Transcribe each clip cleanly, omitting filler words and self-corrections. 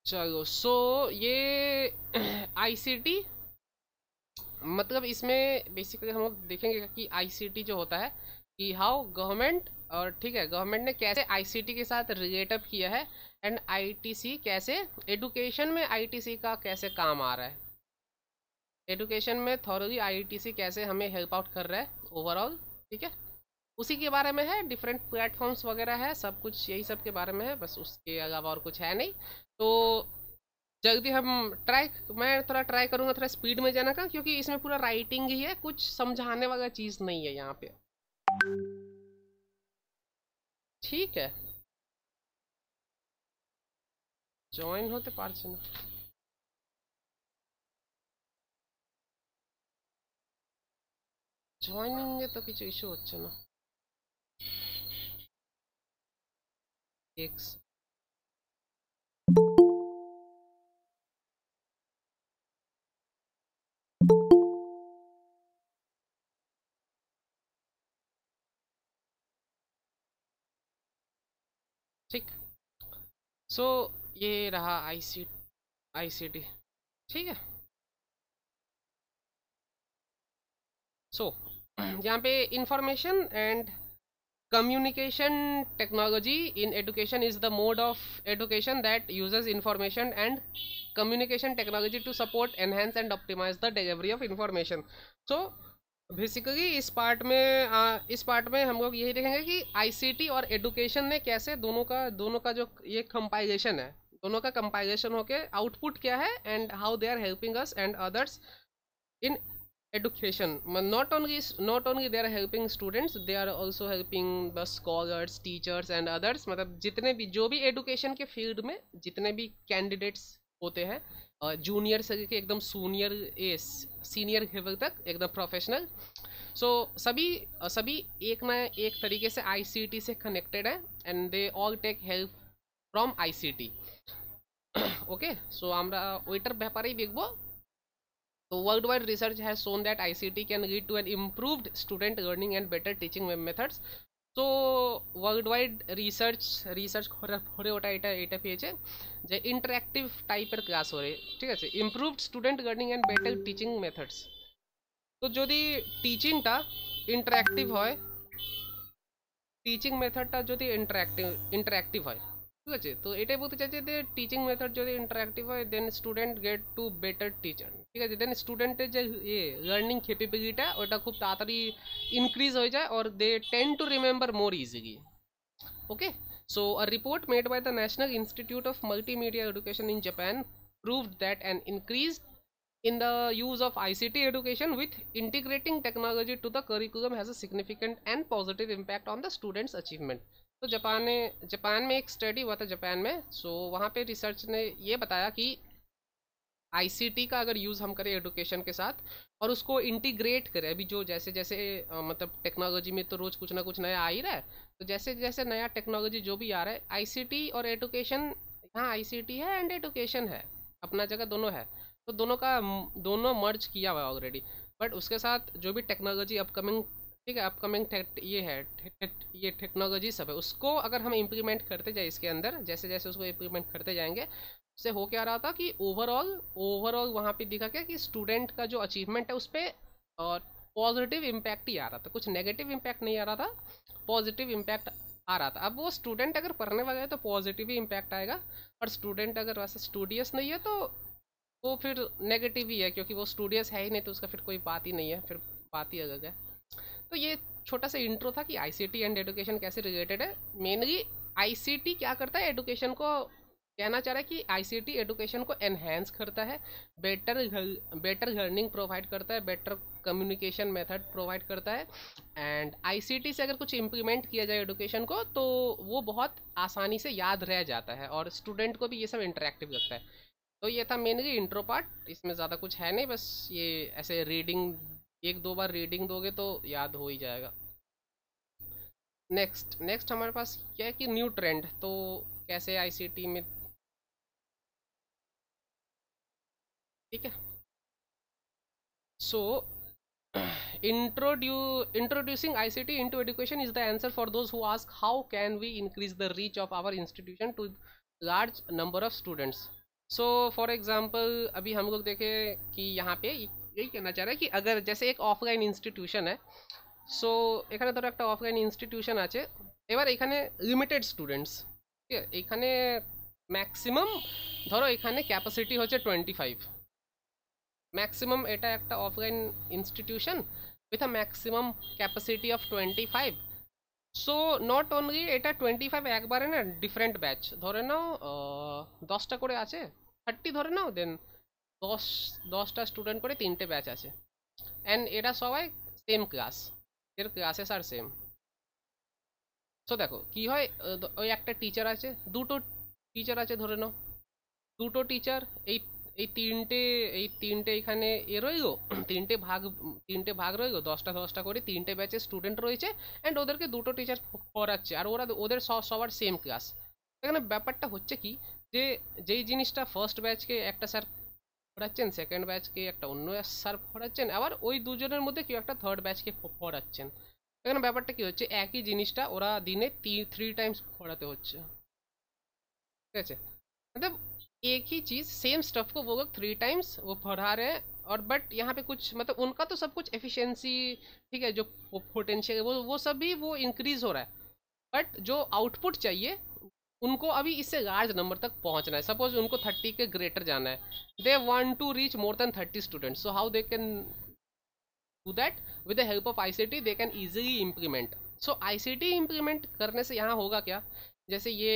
चलो ये आईसीटी मतलब इसमें बेसिकली हम लोग देखेंगे कि आईसीटी जो होता है कि हाउ गवर्नमेंट, और ठीक है, गवर्नमेंट ने कैसे आईसीटी के साथ रिलेट अप किया है, एंड आईटीसी कैसे एडुकेशन में आईटीसी का कैसे काम आ रहा है, एडुकेशन में थॉरली आईटीसी कैसे हमें हेल्प आउट कर रहा है ओवरऑल। ठीक है, उसी के बारे में है, डिफरेंट प्लेटफॉर्म्स वगैरह है, सब कुछ यही सब के बारे में है, बस उसके अलावा और कुछ है नहीं। तो जल्दी हम ट्राई, मैं थोड़ा ट्राई करूंगा थोड़ा स्पीड में जाने का, क्योंकि इसमें पूरा राइटिंग ही है, कुछ समझाने वाला चीज़ नहीं है यहाँ पे। ठीक है, জয়েন হতে পারছে না। জয়েনিং এ তো কিছু ইস্যু হচ্ছে না। এক্স ठीक। सो ये रहा आईसीटी। ठीक है। सो यहाँ पे information and communication technology in education is the mode of education that uses information and communication technology to support, enhance and optimize the delivery of information. So basically इस पार्ट में हम लोग यही देखेंगे कि आईसीटी और एडुकेशन ने कैसे दोनों का जो ये कंपाइलेशन है, दोनों का कंपाइलेशन होके आउटपुट क्या है, and how they are helping us and others in education. Not only they are helping students, they are also helping the scholars, teachers and others, मतलब जितने भी जो भी एडुकेशन के फील्ड में जितने भी कैंडिडेट्स होते हैं, जूनियर से लेके एकदम सीनियर लेवल तक एकदम प्रोफेशनल, सो सभी एक ना एक तरीके से आईसीटी से कनेक्टेड है, and they all take help from ICT. Okay, so আমরা ওইটার ব্যাপারেই দেখবো। So worldwide research has shown that ICT can lead to an improved student learning and better teaching methods. So worldwide research করে ওটা এটা পেয়েছে যে ইন্টারঅ্যাক্টিভ টাইপের ক্লাস হরে, ঠিক আছে, improved student learning and better teaching methods. তো যদি টিচিংটা ইন্টারঅ্যাক্টিভ হয়, টিচিং মেথডটা যদি ইন্টারঅ্যাক্টিভ হয়, ঠিক আছে, তো এটাই বলতে চাইছে যে টিচিং মেথড যদি ইন্টারঅ্যাক্টিভ হয় then student get to better teacher. ঠিক আছে, দেন স্টুডেন্টের যে লার্নিং ক্যাপাবিলিটিটা ওটা খুব তাড়াতাড়ি ইনক্রিজ হয়ে যায়, और they tend to remember more easily. Okay, so a report made by the National Institute of Multimedia Education in Japan proved that an increase in the use of ICT education with integrating technology to the curriculum has a significant and positive impact on the students' achievement. तो Japan में एक study हुआ था Japan में, सो वहाँ पे research ने ये बताया कि आईसीटी का अगर यूज़ हम करें एडुकेशन के साथ और उसको इंटीग्रेट करें, अभी जो जैसे जैसे मतलब टेक्नोलॉजी में तो रोज़ कुछ ना कुछ नया आ ही रहा है, तो जैसे जैसे नया टेक्नोलॉजी जो भी आ रहा है, आईसीटी और एडुकेशन, यहाँ आईसीटी है एंड एडुकेशन है, अपना जगह दोनों है, तो दोनों मर्ज किया हुआ है ऑलरेडी। बट उसके साथ जो भी टेक्नोलॉजी अपकमिंग, ठीक है, अपकमिंग ये टेक्नोलॉजी सब है, उसको अगर हम इम्प्लीमेंट करते जाए इसके अंदर, जैसे जैसे उसको इम्प्लीमेंट करते जाएंगे, उससे हो क्या रहा था कि ओवरऑल वहाँ पे दिखा क्या कि स्टूडेंट का जो अचीवमेंट है उस पर और पॉजिटिव इम्पैक्ट ही आ रहा था, कुछ नेगेटिव इम्पैक्ट नहीं आ रहा था, पॉजिटिव इम्पैक्ट आ रहा था। अब वो स्टूडेंट अगर पढ़ने वाला है तो पॉजिटिव ही इम्पैक्ट आएगा, और स्टूडेंट अगर वैसे स्टूडियस नहीं है तो वो फिर नेगेटिव ही है, क्योंकि वो स्टूडियस है ही नहीं, तो उसका फिर कोई बात ही नहीं है, फिर बात ही अलग है। तो ये छोटा सा इंट्रो था कि आईसीटी एंड एडुकेशन कैसे रिलेटेड है। मेनली आईसीटी क्या करता है, एडुकेशन को कहना चाह रहा है कि आईसीटी एडुकेशन को एनहेंस करता है, बेटर लर्निंग प्रोवाइड करता है, बेटर कम्युनिकेशन मेथड प्रोवाइड करता है, एंड आईसीटी से अगर कुछ इम्प्लीमेंट किया जाए एडुकेशन को तो वो बहुत आसानी से याद रह जाता है, और स्टूडेंट को भी ये सब इंटरेक्टिव लगता है। तो ये था मेनली इंट्रो पार्ट, इसमें ज़्यादा कुछ है नहीं, बस ये ऐसे रीडिंग, एक दो बार रीडिंग दोगे तो याद हो ही जाएगा। नेक्स्ट हमारे पास क्या है कि न्यू ट्रेंड, तो कैसे आईसीटी में, ठीक है। सो introducing ICT into education is the answer for those who ask how can we increase the reach of our institution to large number of students. So for example अभी हम लोग देखें कि यहाँ पे यही कहना चाह रहा है कि अगर जैसे एक ऑफलाइन इंस्टीट्यूशन है, সো এখানে ধরো একটা অফলাইন ইনস্টিটিউশন আছে, এবার এখানে লিমিটেড স্টুডেন্টস, ঠিক আছে, এখানে ম্যাক্সিমাম ধরো এখানে ক্যাপাসিটি হচ্ছে 25, ম্যাক্সিমাম এটা একটা offline institution with a maximum capacity of 25। So not only এটা 25 একবারে না, ডিফারেন্ট ব্যাচ ধরে নাও 10টা করে আছে, 30 ধরে নাও, দেন 10টা স্টুডেন্ট করে 3টে ব্যাচ আছে, অ্যান্ড এরা সবাই সেম ক্লাস, এর ক্লাসেস আর সেম। সো দেখো কি হয়, ওই একটা টিচার আছে, দুটো টিচার আছে ধরে নাও, দুটো টিচার, এই এই তিনটে এই তিনটে এখানে রইলো, তিনটে ভাগ রইলো, 10টা করে 3টে ব্যাচের স্টুডেন্ট রয়েছে, অ্যান্ড ওদেরকে দুটো টিচার পড়াচ্ছে, আর ওদের সবার সেম ক্লাস। এখানে ব্যাপারটা হচ্ছে কি, যে যেই জিনিসটা ফার্স্ট ব্যাচকে একটা স্যার পড়াচ্ছেন, সেকেন্ড ব্যাচকে একটা অন্য স্যার পড়াচ্ছেন, আবার ওই দুজনের মধ্যে কেউ একটা থার্ড ব্যাচকে পড়াচ্ছেন। এখানে ব্যাপারটা কি হচ্ছে, একই জিনিসটা ওরা দিনে 3 टाइम्स पढ़ाते হচ্ছে, ঠিক আছে, मतलब एक ही चीज़ सेम स्टफ को वो लोग 3 टाइम्स वो पढ़ा रहे हैं, और बट यहाँ पे कुछ मतलब उनका तो सब कुछ एफिशिएंसी, ठीक है, जो पोटेंशियल वो सब भी वो इंक्रीज हो रहा है, बट जो आउटपुट चाहिए उनको अभी इससे लार्ज नंबर तक पहुंचना है। सपोज उनको 30 के ग्रेटर जाना है, they want to reach more than 30 students, so how they can do that, with the help of ICT they can easily implement. So ICT implement करने से यहाँ होगा क्या, जैसे ये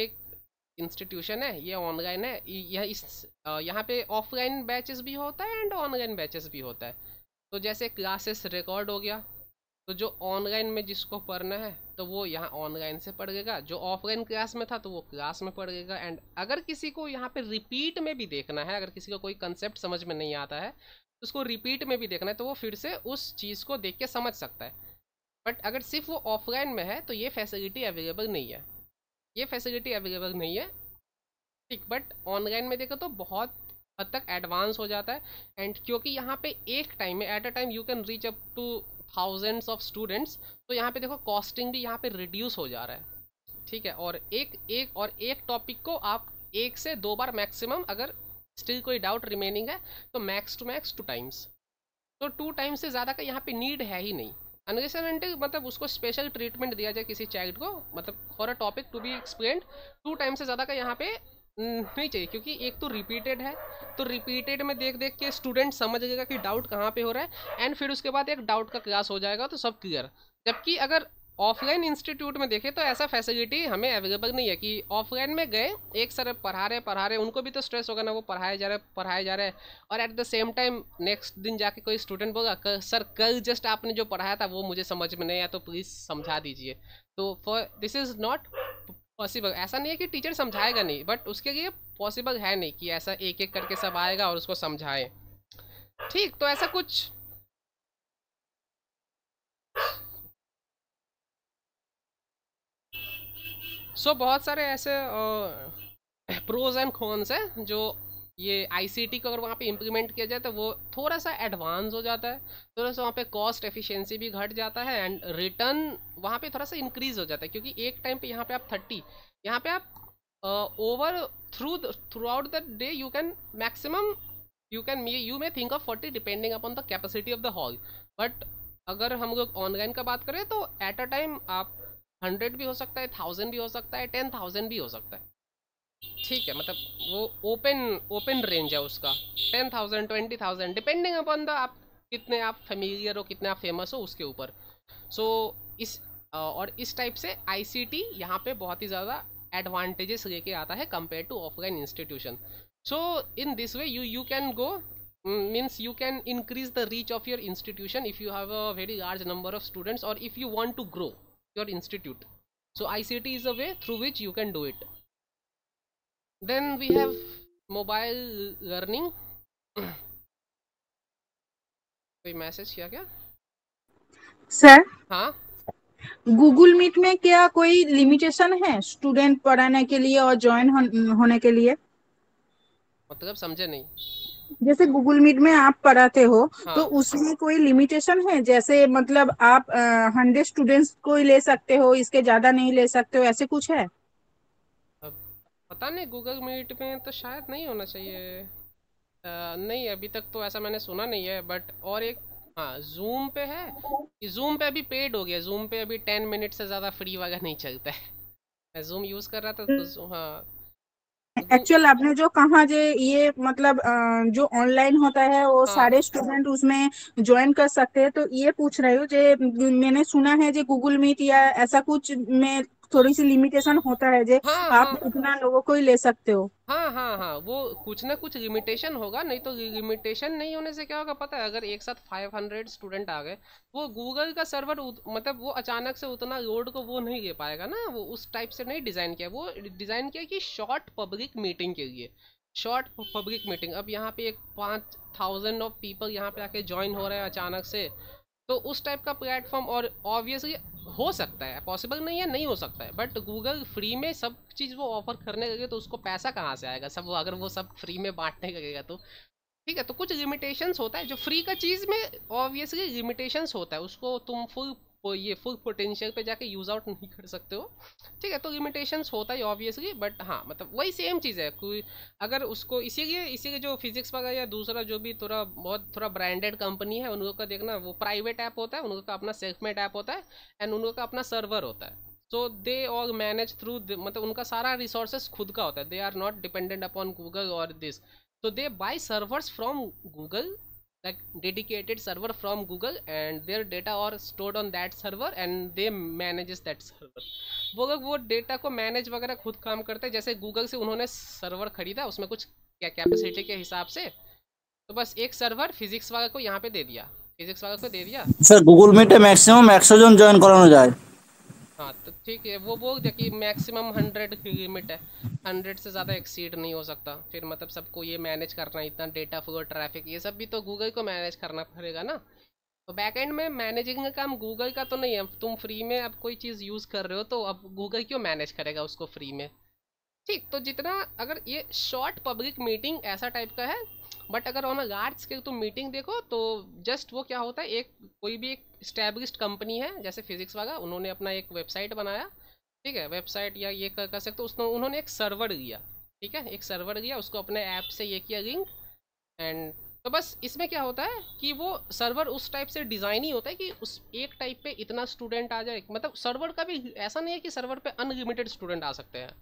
इंस्टीट्यूशन है, ये ऑनलाइन है, यहाँ पे ऑफलाइन बैचेस भी होता है एंड ऑनलाइन बैचेस भी होता है। तो जैसे क्लासेस रिकॉर्ड हो गया, तो जो ऑनलाइन में जिसको पढ़ना है तो वो यहाँ ऑनलाइन से पढ़ेगा, जो ऑफलाइन क्लास में था तो वो क्लास में पढ़ेगा, एंड अगर किसी को यहाँ पे रिपीट में भी देखना है, अगर किसी को कोई कंसेप्ट समझ में नहीं आता है तो उसको रिपीट में भी देखना है, तो वो फिर से उस चीज़ को देख के समझ सकता है। बट अगर सिर्फ वो ऑफलाइन में है तो ये फैसिलिटी अवेलेबल नहीं है, ये फैसिलिटी अवेलेबल नहीं है, ठीक। बट ऑनलाइन में देखो तो बहुत हद तक एडवांस हो जाता है, एंड क्योंकि यहाँ पे एक टाइम में at a time you can reach up two thousands of students, तो यहाँ पे देखो कॉस्टिंग भी यहाँ पे रिड्यूस हो जा रहा है, ठीक है, और एक टॉपिक को आप 1 से 2 बार मैक्सिमम, अगर स्टिल कोई डाउट रिमेनिंग है तो मैक्स टू मैक्स 2 टाइम्स, तो 2 टाइम्स से ज़्यादा का यहाँ पे नीड है ही नहीं, अनलेस एंड अनटिल मतलब उसको स्पेशल ट्रीटमेंट दिया जाए किसी चाइल्ड को, मतलब for a topic to be explained, 2 time से ज़्यादा का यहाँ पे नहीं चाहिए, क्योंकि एक तो रिपीटेड है, तो रिपीटेड में देख देख के स्टूडेंट समझ जाएगा कि डाउट कहाँ पे हो रहा है, एंड फिर उसके बाद एक डाउट का क्लास हो जाएगा तो सब क्लियर। जबकि अगर ऑफलाइन इंस्टीट्यूट में देखें तो ऐसा फैसिलिटी हमें अवेलेबल नहीं है कि ऑफलाइन में गए, एक सर पढ़ा रहे, उनको भी तो स्ट्रेस होगा ना, वो पढ़ाए जा रहे हैं, और at the same time next दिन जाके कोई स्टूडेंट बोला सर कल जस्ट आपने जो पढ़ाया था वो मुझे समझ में नहीं आया, तो प्लीज़ समझा दीजिए। तो for this is not possible, ऐसा नहीं है कि टीचर समझाएगा नहीं, बट उसके लिए पॉसिबल है नहीं कि ऐसा एक एक करके सब आएगा और उसको समझाए, ठीक। तो ऐसा कुछ बहुत सारे ऐसे प्रोज एंड कॉन्स है जो ये आईसीटी को अगर वहाँ पे इम्प्लीमेंट किया जाए तो वो थोड़ा सा एडवांस हो जाता है, थोड़ा सा वहाँ पे कॉस्ट एफिशिएंसी भी घट जाता है, एंड रिटर्न वहाँ पे थोड़ा सा इंक्रीज हो जाता है, क्योंकि एक टाइम पे यहाँ पे आप 30, यहाँ पे आप over through out the day you can maximum you may think of 40 depending upon the capacity of the hall. But अगर हम लोग ऑनलाइन का बात करें तो एट अ टाइम आप 100 भी हो सकता है, 1000 भी हो सकता है, 10,000 भी हो सकता है, ठीक है, मतलब वो ओपन रेंज है उसका, 10,000 20,000 डिपेंडिंग अपॉन द आप कितने आप फेमिलियर हो, कितने आप फेमस हो उसके ऊपर। सो और इस टाइप से आईसीटी यहाँ पे बहुत ही ज़्यादा एडवांटेजेस लेके आता है compare to offline institution. So in this way you can go means you can increase the reach of your institution if you have a very large number of students, or if you want to grow your institute. So ICT is a way through which you can do it. Then we have mobile learning. कोई message किया क्या sir? हाँ, Google meet में क्या कोई limitation है student पढ़ाने के लिए और ज्वाइन होने के लिए? मतलब समझे नहीं। जैसे गूगल मीट में आप पढ़ाते हो हाँ, तो उसमें कोई लिमिटेशन है? जैसे मतलब आप 100 स्टूडेंट्स को ही ले सकते हो, इसके ज्यादा नहीं ले सकते हो, ऐसे कुछ है? पता नहीं, गूगल मीट में तो शायद नहीं होना चाहिए। नहीं, अभी तक तो ऐसा मैंने सुना नहीं है, बट और एक, हाँ जूम पे है। जूम पे अभी पेड हो गया, जूम पे अभी 10 मिनट से ज़्यादा फ्री वगैरह नहीं चलता है। मैं जूम यूज़ कर रहा था तो हाँ। गू एक्चुअल आपने जो कहा जे ये मतलब जो ऑनलाइन होता है वो हाँ सारे स्टूडेंट उसमें ज्वाइन कर सकते हैं, तो ये पूछ रही हूँ जे मैंने सुना है जे गूगल मीट या ऐसा कुछ में थोड़ी सी लिमिटेशन होता है जे हाँ आप हाँ उतना लोगों को ही ले सकते हो। हाँ हाँ हाँ, वो कुछ ना कुछ लिमिटेशन होगा, नहीं तो लिमिटेशन नहीं होने से क्या होगा पता है, अगर एक साथ 500 स्टूडेंट आ गए, वो गूगल का सर्वर मतलब वो अचानक से उतना लोड को वो नहीं ले पाएगा ना, वो उस टाइप से नहीं डिज़ाइन किया, वो डिज़ाइन किया कि शॉर्ट पब्लिक मीटिंग के लिए। शॉर्ट पब्लिक मीटिंग, अब यहाँ पे एक 5000 ऑफ पीपल यहाँ पे आके ज्वाइन हो रहे हैं अचानक से, तो उस टाइप का प्लेटफॉर्म, और ऑब्वियसली हो सकता है, पॉसिबल नहीं है, नहीं हो सकता है, बट गूगल फ्री में सब चीज़ वो ऑफर करने लगे तो उसको पैसा कहाँ से आएगा, सब वो अगर वो सब फ्री में बांटने लगेगा तो। ठीक है, तो कुछ लिमिटेशंस होता है जो फ्री का चीज़ में, ऑब्वियसली लिमिटेशंस होता है, उसको तुम फुल पोटेंशियल पे जाके यूज आउट नहीं कर सकते हो। ठीक है, तो लिमिटेशंस होता है ऑब्वियसली, बट हाँ मतलब वही सेम चीज़ है, कोई अगर उसको इसीलिए जो फिजिक्स वगैरह या दूसरा जो भी थोड़ा बहुत थोड़ा ब्रांडेड कंपनी है, उन लोगों का देखना वो प्राइवेट ऐप होता है, उन लोगों का अपना सेल्फ मेड ऐप होता है, एंड उन लोगों का अपना सर्वर होता है। So they all manage through, मतलब उनका सारा रिसोर्सेज खुद का होता है, they are not dependent upon Google और this. So they buy servers from Google, like dedicated server from Google, and their data are stored on that server and they manages that server। वो लोग वो data को manage वगैरह खुद काम करते हैं, जैसे गूगल से उन्होंने सर्वर खरीदा, उसमें कुछ क्या कैपेसिटी के हिसाब से, तो बस एक सर्वर फिजिक्स वाले को यहाँ पे दे दिया, फिजिक्स वाले को दे दिया। স্যার গুগল মিটে ম্যাক্সিমাম 100 জন জয়েন করানো যায়। हाँ तो ठीक है, वो बोल दिया कि मैक्सिमम 100 की लिमिट है, 100 से ज़्यादा एक्सीड नहीं हो सकता, फिर मतलब सबको ये मैनेज करना, इतना डेटा फ्लो, ट्रैफिक, ये सब भी तो गूगल को मैनेज करना पड़ेगा ना। तो बैकएंड में मैनेजिंग का काम गूगल का तो नहीं है, तुम फ्री में अब कोई चीज़ यूज़ कर रहे हो तो अब गूगल क्यों मैनेज करेगा उसको फ्री में। ठीक, तो जितना, अगर ये शॉर्ट पब्लिक मीटिंग ऐसा टाइप का है, बट अगर ऑन अ लार्ज स्केल तुम मीटिंग देखो तो जस्ट वो क्या होता है, एक कोई भी एक स्टैब्लिश्ड कंपनी है जैसे फिजिक्स वाला, उन्होंने अपना एक वेबसाइट बनाया। ठीक है, वेबसाइट या ये कर सकते हो, उसने उन्होंने एक सर्वर लिया। ठीक है, एक सर्वर लिया, उसको अपने ऐप से ये किया लिंक, एंड तो बस इसमें क्या होता है कि वो सर्वर उस टाइप से डिज़ाइन ही होता है कि उस एक टाइप पे इतना स्टूडेंट आ जाए, मतलब सर्वर का भी ऐसा नहीं है कि सर्वर पे अनलिमिटेड स्टूडेंट आ सकते हैं,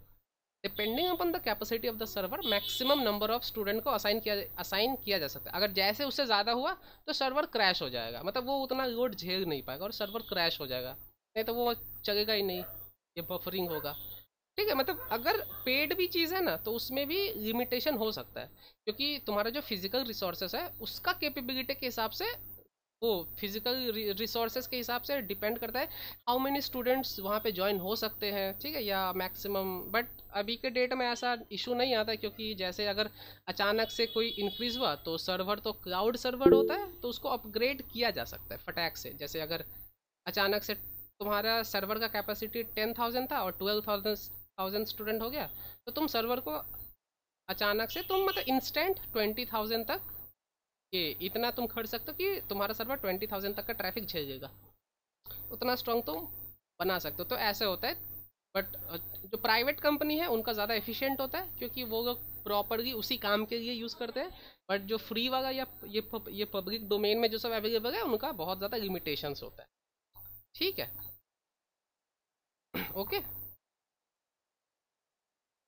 depending upon the capacity of the server maximum number of student को असाइन किया जा सकता है। अगर जैसे उससे ज़्यादा हुआ तो सर्वर क्रैश हो जाएगा, मतलब वो उतना लोड झेल नहीं पाएगा और सर्वर क्रैश हो जाएगा, नहीं तो वो चलेगा ही नहीं, ये बफरिंग होगा। ठीक है, मतलब अगर पेड भी चीज़ है ना तो उसमें भी लिमिटेशन हो सकता है, क्योंकि तुम्हारा जो फिजिकल रिसोर्सेस है उसका कैपेबिलिटी के हिसाब से, वो फिजिकल रिसोर्सेज के हिसाब से डिपेंड करता है हाउ मेनी स्टूडेंट्स वहाँ पे ज्वाइन हो सकते हैं। ठीक है, या मैक्सिमम, बट अभी के डेट में ऐसा इशू नहीं आता, क्योंकि जैसे अगर अचानक से कोई इंक्रीज़ हुआ तो सर्वर तो क्लाउड सर्वर होता है, तो उसको अपग्रेड किया जा सकता है फटाक से। जैसे अगर अचानक से तुम्हारा सर्वर का कैपेसिटी 10,000 था और 12,000 स्टूडेंट हो गया, तो तुम सर्वर को अचानक से तुम मतलब इंस्टेंट 20,000 तक, ये इतना तुम खर्च सकते हो कि तुम्हारा सर्वर 20,000 तक का ट्रैफिक झेलेगा, उतना स्ट्रॉन्ग तुम बना सकते हो, तो ऐसे होता है। बट जो प्राइवेट कंपनी है उनका ज़्यादा एफिशिएंट होता है, क्योंकि वो लोग प्रॉपरली उसी काम के लिए यूज़ करते हैं, बट जो फ्री वाला या ये पब्लिक डोमेन में जो सब अवेलेबल है उनका बहुत ज़्यादा लिमिटेशंस होता है। ठीक है, ओके।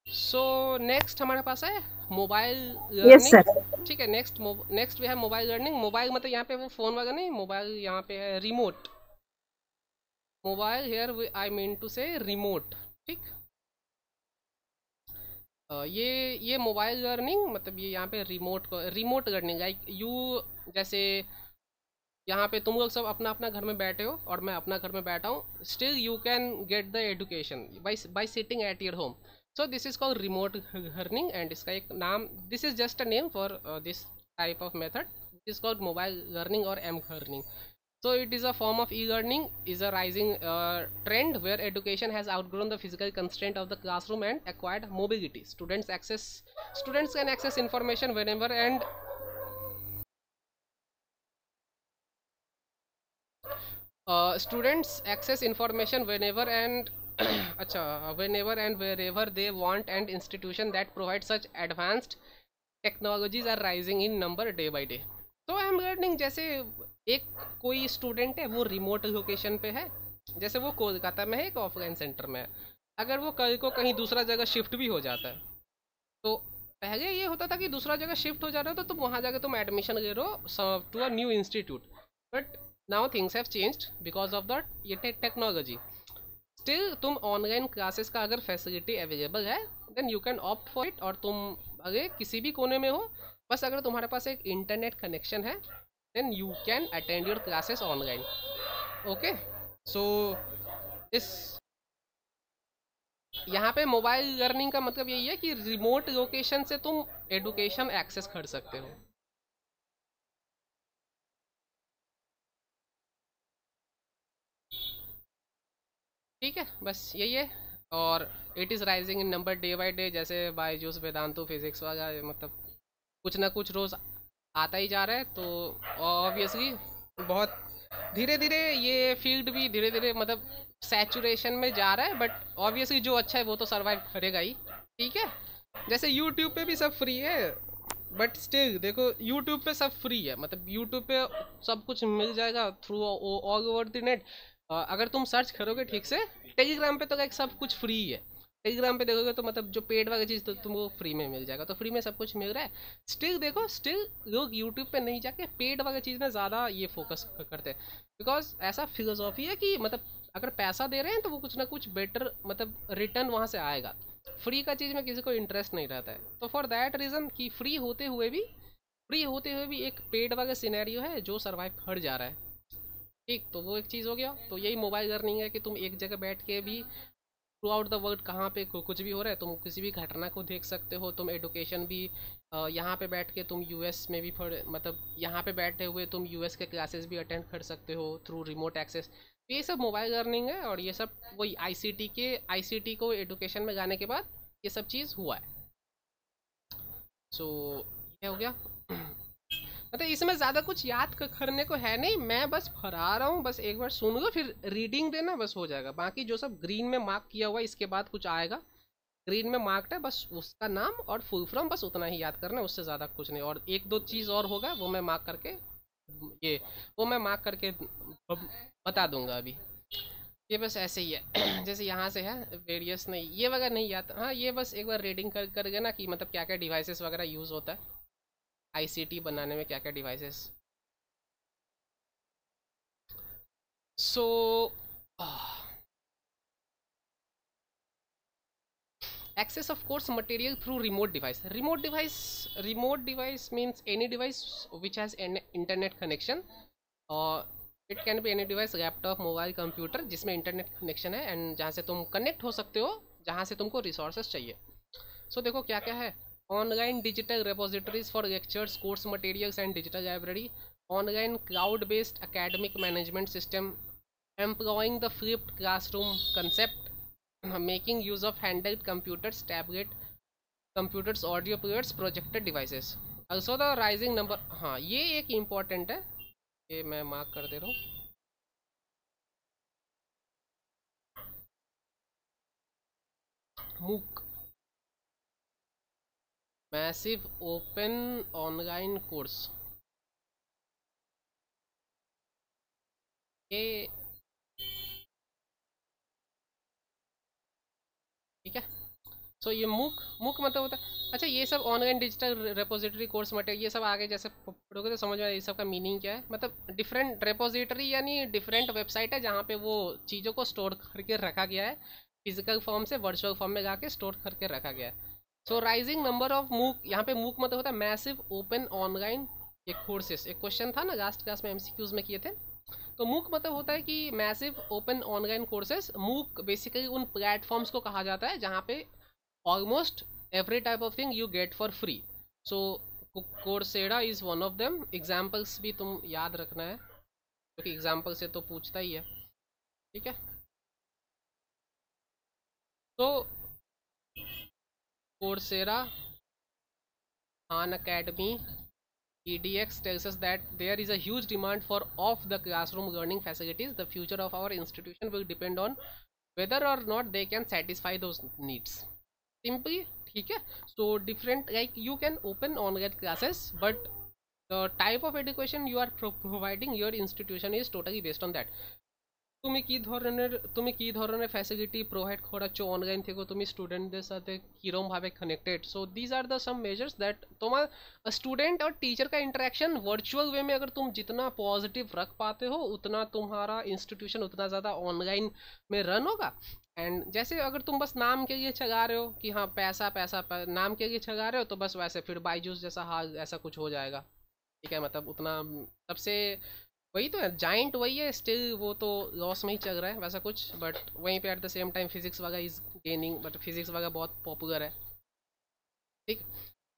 सो नेक्स्ट हमारे पास है मोबाइल यस लर्निंग। सर। ठीक है, नेक्स्ट भी है मोबाइल लर्निंग। मोबाइल मतलब यहाँ पे वो फ़ोन वगैरह नहीं, मोबाइल यहाँ पे है remote mobile, here I mean to say remote. ठीक, ये मोबाइल लर्निंग मतलब ये यहाँ पे रिमोट लर्निंग, लाइक यू, जैसे यहाँ पे तुम लोग सब अपना अपना घर में बैठे हो और मैं अपना घर में बैठा हूँ, still you can get the education by sitting at your home. So this is called remote learning, and इसका एक नाम, this is just a name for this type of method, is called mobile learning और M learning. So it is a form of e-learning, is a rising trend where education has outgrown the physical constraint of the classroom and acquired mobility. Students can access information whenever and students access information whenever and अच्छा, whenever and wherever they want, and institution that provide such advanced technologies are rising in number day by day. तो I am learning, जैसे एक कोई student है वो remote location पे है, जैसे वो कोलकाता में है, एक ऑफलाइन सेंटर में है, अगर वो कल को कहीं दूसरा जगह शिफ्ट भी हो जाता है, तो पहले ये होता था कि दूसरा जगह शिफ्ट हो जा रहा हो तो तुम वहाँ जाकर तुम एडमिशन ले रहे हो to a new institute, but now things have changed because of the ये टेक्नोलॉजी. स्टिल तुम ऑनलाइन क्लासेस का अगर फैसिलिटी अवेलेबल है then you can opt for it, और तुम अगर किसी भी कोने में हो, बस अगर तुम्हारे पास एक इंटरनेट कनेक्शन है then you can attend your classes online. Okay, so इस यहाँ पे मोबाइल लर्निंग का मतलब यही है कि रिमोट लोकेशन से तुम एडुकेशन एक्सेस कर सकते हो. ठीक है, बस यही है. और it is rising in number day by day, जैसे बायजूस, वेदांतु, फिजिक्स वगैरह, मतलब कुछ ना कुछ रोज़ आता ही जा रहा है. तो ऑब्वियसली बहुत धीरे धीरे ये फील्ड भी धीरे धीरे मतलब सैचुरेशन में जा रहा है, बट ऑब्वियसली जो अच्छा है वो तो सर्वाइव करेगा ही. ठीक है, जैसे यूट्यूब पे भी सब फ्री है, बट स्टिल देखो यूट्यूब पे सब फ्री है, मतलब यूट्यूब पे सब कुछ मिल जाएगा through all over the net. अगर तुम सर्च करोगे ठीक से, टेलीग्राम पे तो लाइक सब कुछ फ्री है. टेलीग्राम पे देखोगे तो मतलब जो पेड वाली चीज़ तो तुमको फ्री में मिल जाएगा, तो फ्री में सब कुछ मिल रहा है. स्टिल देखो, स्टिल लोग यूट्यूब पे नहीं जाके पेड वाली चीज़ में ज़्यादा ये फोकस करते हैं, बिकॉज ऐसा फिलोसॉफी है कि मतलब अगर पैसा दे रहे हैं तो वो कुछ ना कुछ बेटर मतलब रिटर्न वहाँ से आएगा. फ्री का चीज़ में किसी को इंटरेस्ट नहीं रहता है, तो फॉर दैट रीज़न कि फ्री होते हुए भी एक पेड वाला सिनेरियो है जो सर्वाइव कर जा रहा है. ठीक, तो वो एक चीज़ हो गया. तो यही मोबाइल लर्निंग है कि तुम एक जगह बैठ के भी थ्रू आउट द वर्ल्ड कहाँ पे कुछ भी हो रहा है तुम किसी भी घटना को देख सकते हो. तुम एडुकेशन भी यहाँ पे बैठ के तुम यूएस में भी मतलब यहाँ पे बैठे हुए तुम यूएस के क्लासेस भी अटेंड कर सकते हो थ्रू रिमोट एक्सेस. ये सब मोबाइल लर्निंग है, और ये सब वही आईसीटी को एडुकेशन में जाने के बाद ये सब चीज़ हुआ है. सो ये हो गया. मतलब इसमें ज़्यादा कुछ याद करने को है नहीं, मैं बस फरा रहा हूँ, बस एक बार सुन लो फिर रीडिंग देना, बस हो जाएगा. बाकी जो सब ग्रीन में मार्क किया हुआ है इसके बाद कुछ आएगा, ग्रीन में मार्क्ड है, बस उसका नाम और फुल फॉर्म बस उतना ही याद करना है, उससे ज़्यादा कुछ नहीं. और एक दो चीज़ और होगा वो मैं मार्क करके बता दूंगा अभी. ये बस ऐसे ही है जैसे यहाँ से है वेरियस, नहीं ये वगैरह नहीं याद. हाँ, ये बस एक बार रीडिंग करके ना कि मतलब क्या क्या डिवाइसेस वगैरह यूज़ होता है आईसीटी बनाने में, क्या क्या devices. So access of course material through remote device. Remote device means any device which has an internet connection, or it can be any device, laptop, mobile, computer, जिसमें internet connection है and जहाँ से तुम connect हो सकते हो, जहाँ से तुमको रिसोर्सेस चाहिए. सो देखो क्या क्या है. Online digital repositories for lectures, course materials and digital library, online cloud based academic management system, employing the flipped classroom concept, making use of handheld computers, tablet computers, audio players, projector devices. Also the rising number. हाँ, ये एक important है, ये मैं mark कर दे रहा हूँ. MOOC, massive open online course. ये ठीक है. सो ये मूक मतलब होता है. अच्छा, ये सब online digital repository course material ये सब आगे जैसे पढ़ोगे तो समझ में आएगा ये सब का मीनिंग क्या है. मतलब डिफरेंट रेपोजिटरी यानी डिफरेंट वेबसाइट है जहाँ पे वो चीज़ों को स्टोर करके रखा गया है, फिजिकल फॉर्म से वर्चुअल फॉर्म में जाके स्टोर करके रखा गया है. सो राइजिंग नंबर ऑफ मूक, यहाँ पे मूक मतलब होता है मैसिव ओपन ऑनलाइन ये कोर्सेस. एक क्वेश्चन था ना लास्ट क्लास में एमसीक्यूज में किए थे. तो मूक मतलब होता है कि मैसिव ओपन ऑनलाइन कोर्सेस. मूक बेसिकली उन प्लेटफॉर्म्स को कहा जाता है जहाँ पे almost every type of thing you get for free. So Coursera is one of them. Examples भी तुम याद रखना है क्योंकि एग्जाम्पल से तो पूछता ही है. ठीक है, तो Coursera, Khan Academy, EDX tells us that there is a huge demand for off the classroom learning facilities. The future of our institution will depend on whether or not they can satisfy those needs simply. ठीक है, so different, like you can open online classes but the type of education you are providing your institution is totally based on that. তুমি কি ধরনের facility provide করাচ্ছ online থেকে তুমি স্টুডেন্টদের সাথে কিরম ভাবে connected. So these are the some measures that तुम्हारा स्टूडेंट और टीचर का इंटरेक्शन वर्चुअल वे में अगर तुम जितना पॉजिटिव रख पाते हो उतना तुम्हारा इंस्टीट्यूशन उतना ज़्यादा ऑनलाइन में रन होगा। एंड जैसे अगर तुम बस नाम के लिए चला रहे हो कि हाँ पैसा नाम के लिए चला रहे हो, तो बस वैसे फिर बाईजूस जैसा हाल ऐसा कुछ हो जाएगा। ठीक है, मतलब उतना सबसे वही तो है, जाइंट वही है, स्टिल वो तो लॉस में ही चल रहा है वैसा कुछ, बट वहीं पे at the same time physics वगैरह इज गेनिंग, बट फिजिक्स वगैरह बहुत पॉपुलर है। ठीक,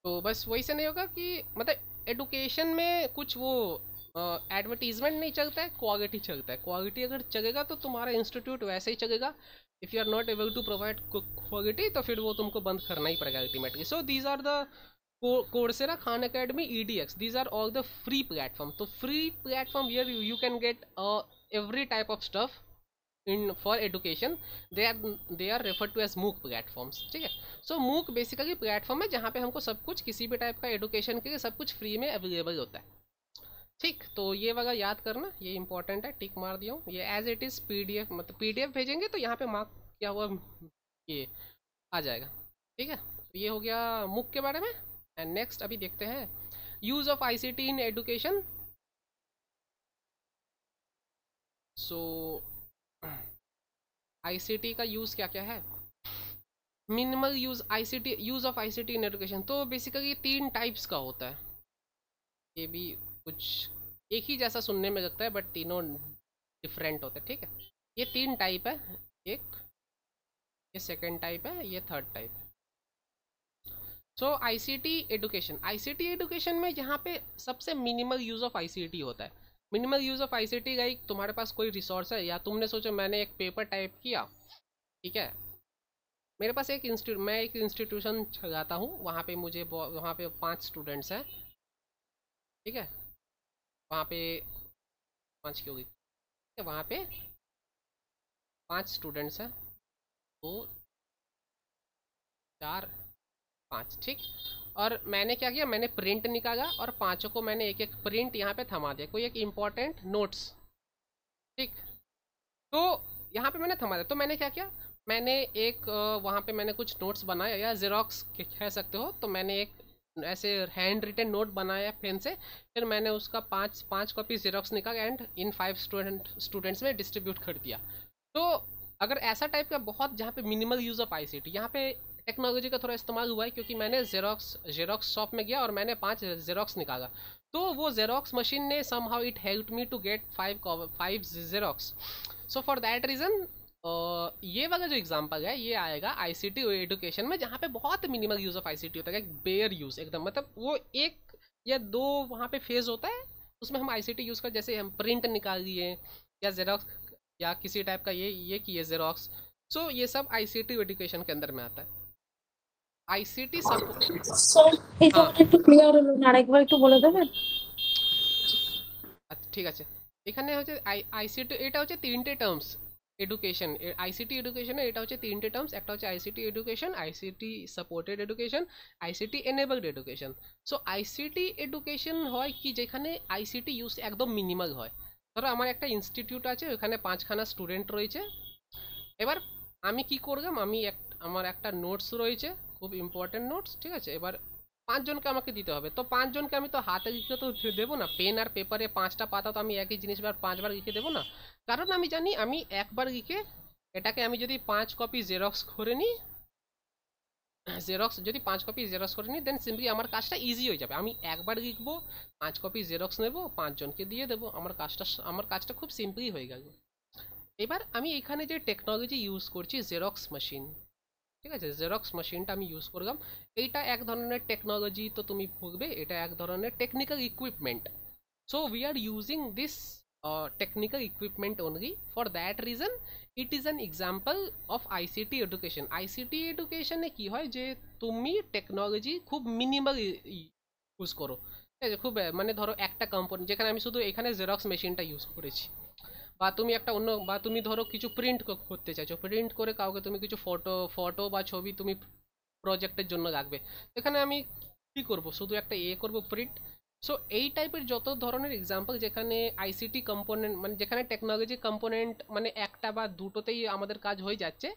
तो बस वही से नहीं होगा कि मतलब एडुकेशन में कुछ वो एडवर्टीजमेंट नहीं चलता है, क्वालिटी चलता है। क्वालिटी अगर चलेगा तो तुम्हारा इंस्टीट्यूट वैसे ही चलेगा। If you are not able to provide quality तो फिर वो तुमको बंद करना ही पड़ेगा ultimately. So these are the Coursera, Khan Academy, EDX, these are all the free platform. So free platform here you can get every type of stuff in for education. They are referred to as MOOC platforms. ठीक है, so MOOC basically platform है जहाँ पे हमको सब कुछ किसी भी टाइप का एडुकेशन के लिए सब कुछ फ्री में अवेलेबल होता है। ठीक, तो ये वाला याद करना, ये इंपॉर्टेंट है, टिक मार दिया हूँ। ये एज इट इज़ PDF, मतलब PDF भेजेंगे तो यहाँ पे मार्क क्या हुआ ये आ जाएगा। ठीक है, तो ये हो गया MOOC के बारे में। एंड नेक्स्ट अभी देखते हैं use of ICT in education. So ICT का यूज क्या क्या है, minimal use ICT, use of ICT in education. तो बेसिकली 3 टाइप्स का होता है। ये भी कुछ एक ही जैसा सुनने में लगता है बट तीनों डिफरेंट होते हैं। ठीक है, ये 3 टाइप है, एक ये सेकंड टाइप है, ये थर्ड टाइप है। सो ICT एडुकेशन में यहाँ पे सबसे मिनिमल यूज़ ऑफ ICT होता है। Minimal use of ICT like तुम्हारे पास कोई रिसोर्स है या तुमने सोचा मैंने एक पेपर टाइप किया, ठीक है, मेरे पास मैं एक इंस्टीट्यूशन चलाता हूँ, वहाँ पे 5 स्टूडेंट्स हैं। ठीक है, वहाँ पे 5 क्यों गई, वहाँ पे 5 स्टूडेंट्स हैं, 2 4 5। ठीक, और मैंने क्या किया, मैंने प्रिंट निकाला और 5 को मैंने एक एक प्रिंट यहाँ पे थमा दिया, कोई एक इम्पॉर्टेंट नोट्स। ठीक, तो यहाँ पे मैंने थमा दिया, तो मैंने क्या किया, मैंने एक वहाँ पे मैंने कुछ नोट्स बनाया या जेरोक्स कह सकते हो। तो मैंने एक ऐसे हैंड रिटन नोट बनाया पेन से, फिर मैंने उसका 5 कॉपी जेरोक्स निकाला एंड इन 5 स्टूडेंट्स में डिस्ट्रीब्यूट कर दिया। तो अगर ऐसा टाइप का बहुत जहाँ पे मिनिमल यूज़ ऑफ ICT, यहाँ पे टेक्नोलॉजी का थोड़ा इस्तेमाल हुआ है क्योंकि मैंने जेरोक्स शॉप में गया और मैंने 5 जेरोक्स निकाला, तो वो जेरोक्स मशीन ने somehow it helped me to get 5 xerox. So for that reason ये वाला जो एग्जांपल है ये आएगा ICT एडुकेशन में, जहाँ पे बहुत मिनिमल यूज़ ऑफ ICT होता है, एक बेयर यूज़ एकदम, मतलब वो 1 या 2 वहाँ पे फेज होता है, उसमें हम ICT यूज़ कर, जैसे हम प्रिंट निकाल लिए या जेरोक्स या किसी टाइप का ये किए जेरोक्स। सो ये सब ICT एडुकेशन के अंदर में आता है। ICT सपोर्ट, सो এটা একটু ক্লিয়ার হলো না, আরেকবার একটু বলে দেবেন? আচ্ছা ঠিক আছে, এখানে হচ্ছে ICT এটা হচ্ছে 3টে টার্মস এডুকেশন, ICT এডুকেশনে এটা হচ্ছে 3টে টার্মস, একটা হচ্ছে ICT education, ICT supported education, ICT enabled education. So ICT education হয় কি যেখানে ICT ইউজ একদম মিনিমাল হয়। ধরো আমার একটা ইনস্টিটিউট আছে, ওখানে 5খানা স্টুডেন্ট রয়েছে, এবার আমি কি করলাম, আমার একটা নোটস রয়েছে, খুব ইম্পর্টেন্ট নোটস, ঠিক আছে, এবার 5 জনকে আমাকে দিতে হবে। তো 5 জনকে আমি তো হাতে লিখে তো দেবো না, পেন আর পেপারে 5টা পাতা তো আমি একই জিনিস 5বার লিখে দেবো না, কারণ আমি জানি আমি একবার লিখে এটাকে আমি যদি 5 কপি জেরক্স করে নিই, যদি 5 কপি জেরক্স করে নিই দেন সিম্পলি আমার কাজটা ইজি হয়ে যাবে। আমি একবার লিখবো, 5 কপি জেরক্স নেবো, 5 জনকে দিয়ে দেবো, আমার কাজটা খুব সিম্পলি হয়ে গেল। এবার আমি এখানে যে টেকনোলজি ইউজ করছি জেরক্স মেশিন, ঠিক আছে, জেরক্স মেশিনটা আমি ইউজ করলাম, এইটা এক ধরনের টেকনোলজি, তো তুমি বলবে এটা এক ধরনের technical equipment. So we are using this technical equipment only, for that reason it is an example of ICT education. ICT এডুকেশনে কি হয় যে তুমি টেকনোলজি খুব মিনিমাল ইউজ করো, ঠিক আছে, খুব মানে ধরো একটা কম্পোনেন্ট, যেখানে আমি শুধু এখানে জেরক্স মেশিনটা ইউজ করেছি বা তুমি একটা অন্য বা তুমি ধরো কিছু প্রিন্ট করতে চাইছো, প্রিন্ট করে কাউকে তুমি কিছু ফটো বা ছবি তুমি প্রজেক্টের জন্য রাখবে, এখানে আমি কি করব, শুধু একটা করব প্রিন্ট। সো এই টাইপের যত ধরনের এক্সাম্পল যেখানে আইসিটি কম্পোনেন্ট মানে যেখানে টেকনোলজি কম্পোনেন্ট মানে একটা বা দুটোতেই আমাদের কাজ হয়ে যাচ্ছে,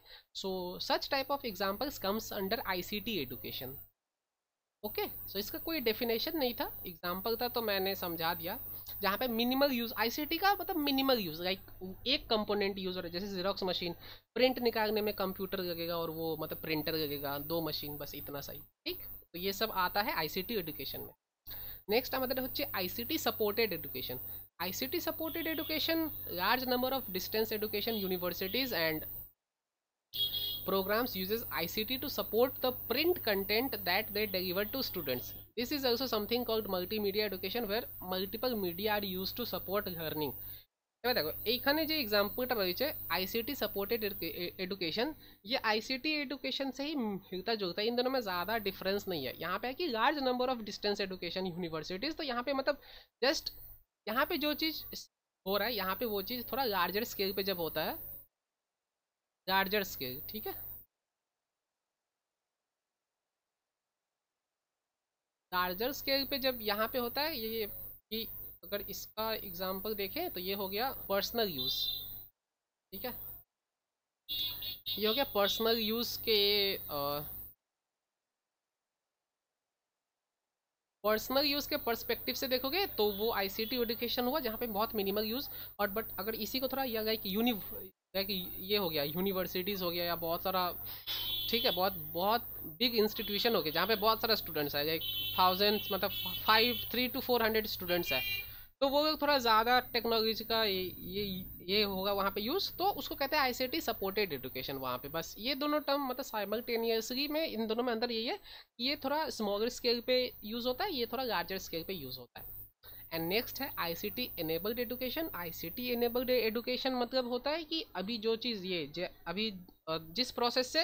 so such type of examples comes under ICT education. Okay, so इसका कोई डेफिनेशन नहीं था, एग्जाम्पल था तो मैंने समझा दिया। जहाँ पे मिनिमल यूज आईसीटी का मतलब मिनिमल यूज, लाइक एक कंपोनेंट यूज हो रहा है, जैसे जीरोक्स मशीन, प्रिंट निकालने में कंप्यूटर लगेगा और वो मतलब प्रिंटर लगेगा, 2 मशीन, बस इतना सही। ठीक, तो ये सब आता है आईसीटी एडुकेशन में। नेक्स्ट আমাদের হচ্ছে ICT supported education. ICT supported education large number of distance education universities and programs uses ICT to support the print content that they deliver to students. This is also something called multimedia education where multiple media are used to support learning. এবার দেখো এইখানে যে এক্সাম্পলটা রয়েছে ICT supported education, ये ICT education से ही मिलता जुलता है, इन दोनों में ज़्यादा डिफरेंस नहीं है। यहाँ पे है कि large number of distance education universities, तो यहाँ पे मतलब जस्ट यहाँ पे जो चीज़ हो रहा है यहाँ पे वो चीज़ थोड़ा लार्जर स्केल पे जब होता है, लार्जर स्केल, ठीक है, लार्जर स्केल पे जब यहाँ पे होता है ये कि अगर इसका एग्जांपल देखें तो ये हो गया पर्सनल यूज़, ठीक है, ये हो गया पर्सनल यूज़ के पर्सनल यूज़ के पर्सपेक्टिव से देखोगे तो वो आईसीटी एडुकेशन हुआ जहाँ पे बहुत मिनिमल यूज़। और बट अगर इसी को थोड़ा या लाइक ये हो गया यूनिवर्सिटीज़ हो गया या बहुत सारा, ठीक है, बहुत बहुत बिग इंस्टीट्यूशन हो गया जहाँ पे बहुत सारा स्टूडेंट्स है, लाइक थाउजेंड्स मतलब 300 to 400 स्टूडेंट्स है, तो वो थोड़ा ज़्यादा टेक्नोलॉजी का ये होगा वहाँ पे यूज़, तो उसको कहते हैं आईसीटी सपोर्टेड एडुकेशन वहाँ पे। बस ये दोनों टर्म मतलब साइमल्टेनियसली में इन दोनों में अंदर यही है, ये थोड़ा स्मॉलर स्केल पे यूज़ होता है, ये थोड़ा लार्जर स्केल पे यूज़ होता है। एंड नेक्स्ट है ICT enabled education. ICT enabled education मतलब होता है कि अभी जो चीज़ ये अभी जिस प्रोसेस से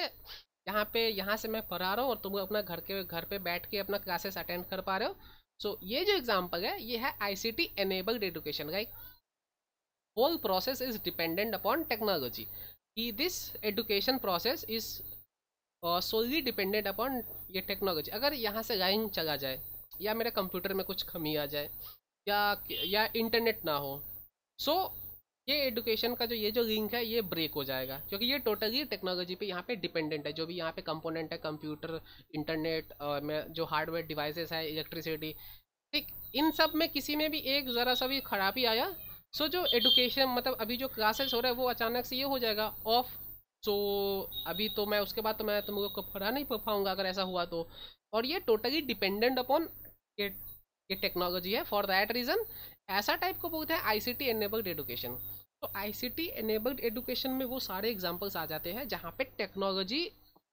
यहाँ से मैं पढ़ा रहा हूँ और तुम अपना घर पे बैठ के अपना क्लासेस अटेंड कर पा रहे हो। सो ये जो एग्जांपल है ये है ICT enabled education, like whole process is dependent upon technology, कि this education process is solely dependent upon ये टेक्नोलॉजी। अगर यहाँ से लाइन चला जाए या मेरे कंप्यूटर में कुछ कमी आ जाए या इंटरनेट ना हो, सो ये एडुकेशन का जो लिंक है ये ब्रेक हो जाएगा, क्योंकि ये टोटली टेक्नोलॉजी पे यहाँ पे डिपेंडेंट है। जो भी यहाँ पे कंपोनेंट है, कंप्यूटर, इंटरनेट, में जो हार्डवेयर डिवाइसेस है, इलेक्ट्रिसिटी, ठीक, इन सब में किसी में भी एक ज़रा सा भी खराबी आया, सो जो एडुकेशन मतलब अभी जो क्लासेस हो रहा है वो अचानक से ये हो जाएगा ऑफ। सो अभी तो मैं उसके बाद तो मैं तुम लोग को पढ़ा नहीं पाऊँगा अगर ऐसा हुआ तो। और ये टोटली डिपेंडेंट अपॉन ये टेक्नोलॉजी है। फॉर दैट रीज़न ऐसा टाइप को बोलते हैं आईसीटी एनेबल्ड एडुकेशन। तो आईसीटी एनेबल्ड एडुकेशन में वो सारे एग्जांपल्स आ जाते हैं जहाँ पे टेक्नोलॉजी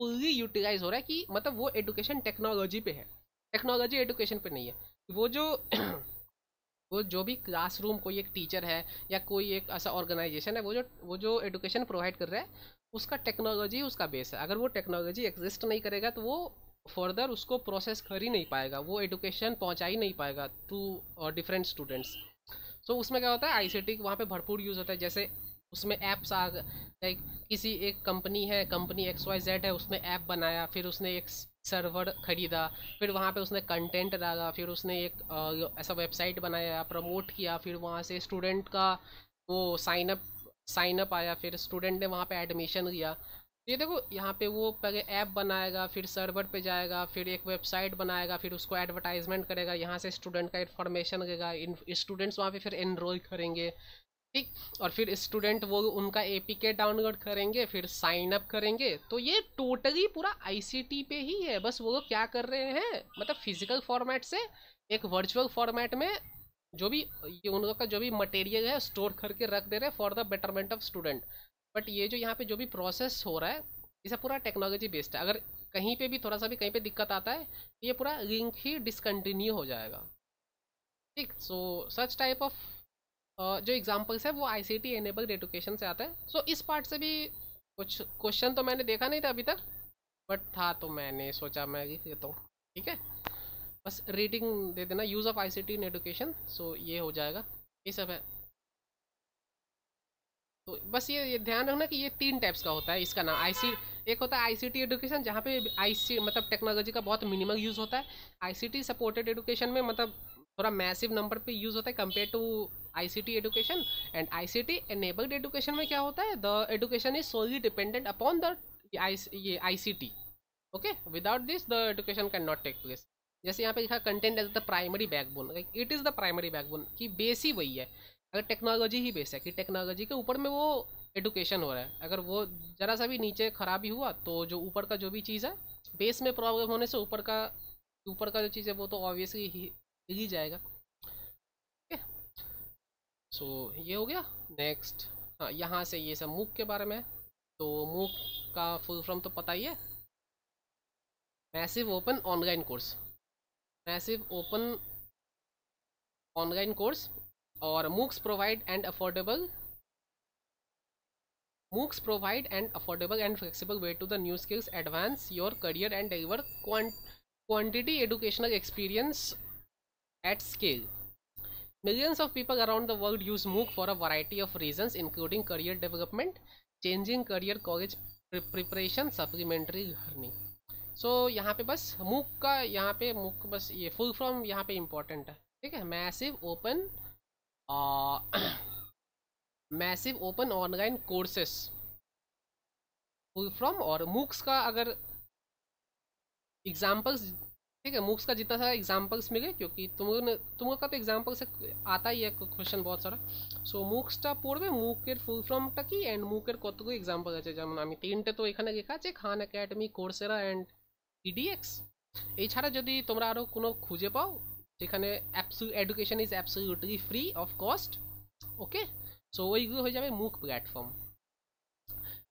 फुल्ली यूटिलाइज हो रहा है, कि मतलब वो एडुकेशन टेक्नोलॉजी पे है, टेक्नोलॉजी एडुकेशन पे नहीं है। वो जो भी क्लासरूम कोई एक टीचर है या कोई एक ऐसा ऑर्गेनाइजेशन है, वो जो एडुकेशन प्रोवाइड कर रहा है उसका टेक्नोलॉजी उसका बेस है। अगर वो टेक्नोलॉजी एग्जिस्ट नहीं करेगा तो वो फर्दर उसको प्रोसेस कर ही नहीं पाएगा, वो एडुकेशन पहुंचा ही नहीं पाएगा टू डिफरेंट स्टूडेंट्स। सो उसमें क्या होता है आईसीटी वहाँ पे भरपूर यूज़ होता है। जैसे उसमें ऐप्स आ गए, लाइक किसी एक कंपनी है, कंपनी XYZ है, उसने ऐप बनाया, फिर उसने एक सर्वर खरीदा, फिर वहाँ पे उसने कंटेंट डाला, फिर उसने एक ऐसा वेबसाइट बनाया, प्रमोट किया, फिर वहाँ से स्टूडेंट का वो साइनअप आया, फिर स्टूडेंट ने वहाँ पे एडमिशन लिया। ये देखो यहाँ पे वो पहले ऐप बनाएगा, फिर सर्वर पे जाएगा, फिर एक वेबसाइट बनाएगा, फिर उसको एडवर्टाइजमेंट करेगा, यहाँ से स्टूडेंट का इन्फॉर्मेशन लगेगा, स्टूडेंट्स वहाँ पे फिर एनरोल करेंगे, ठीक, और फिर स्टूडेंट वो उनका एपीके डाउनलोड करेंगे, फिर साइन अप करेंगे। तो ये टोटली पूरा आईसीटी पे ही है। बस वो लोग क्या कर रहे हैं, मतलब फिजिकल फॉर्मेट से एक वर्चुअल फॉर्मेट में जो भी ये उन लोग का जो भी मटेरियल है स्टोर करके रख दे रहे हैं for the betterment of student. But ये जो यहाँ पे जो भी प्रोसेस हो रहा है इसे पूरा टेक्नोलॉजी बेस्ड है। अगर कहीं पे भी थोड़ा सा भी कहीं पे दिक्कत आता है ये पूरा लिंक ही डिसकंटिन्यू हो जाएगा, ठीक। सो सच टाइप ऑफ जो एग्जांपल्स है वो आईसीटी एनेबल्ड एडुकेशन से आता है। सो इस पार्ट से भी कुछ क्वेश्चन तो मैंने देखा नहीं था अभी तक, बट था तो मैंने सोचा मैं लिख देता हूँ, ठीक है। बस रीडिंग दे देना, use of ICT in education, so ये हो जाएगा, ये सब है। तो बस ये ध्यान रखना कि ये 3 टाइप्स का होता है इसका नाम। एक होता है आईसीटी एजुकेशन, जहाँ पे आईसी मतलब टेक्नोलॉजी का बहुत मिनिमल यूज़ होता है। आईसीटी सपोर्टेड एजुकेशन में मतलब थोड़ा मैसिव नंबर पे यूज़ होता है compare to ICT education. And ICT enabled education में क्या होता है, the education is solely dependent upon the ये ICT. Okay, without this the education can not take place. जैसे यहाँ पे लिखा content as the primary backbone, it is the primary backbone की बेस ही वही है। अगर टेक्नोलॉजी ही बेस है कि टेक्नोलॉजी के ऊपर में वो एडुकेशन हो रहा है, अगर वो ज़रा सा भी नीचे खराबी हुआ तो जो ऊपर का जो भी चीज़ है बेस में प्रॉब्लम होने से ऊपर का जो चीज़ है वो तो ऑब्वियसली ही जाएगा। ओके, सो ये हो गया। नेक्स्ट, हाँ यहाँ से ये सब मूक के बारे में है। तो मूक का फुल फॉर्म तो पता ही है, massive open online course. Massive open online course और MOOCs provide an affordable and flexible way to the new skills, advance your career and deliver quantity educational experience at scale. Millions of people around the world use MOOC for a variety of reasons, including career development, changing career, college preparation, supplementary learning. So यहाँ पे बस MOOC बस ये full form यहाँ पे important है, ठीक है। Massive open online courses full form. और MOOCs का अगर एग्जाम्पल्स, ठीक है, MOOCs का जितना सारा एग्जाम्पल्स मिले, क्योंकि तुम लोग का तो एग्जाम्पल से आता ही है क्वेश्चन बहुत सारा। सो MOOCsটা পড়বে, MOOC-এর ফুল ফর্মটা কি এন্ড MOOC-এর কতগুলো এক্সাম্পল আছে, যেমন আমি 3টে তো এখানে লেখা আছে, খান একাডেমি, কোর্সেরা এন্ড EDX। এছাড়া যদি তোমরা আরও কোনো খুঁজে পাও যেখানে education is absolutely free of cost, okay, so ওইগুলো হয়ে যাবে MOOC প্ল্যাটফর্ম।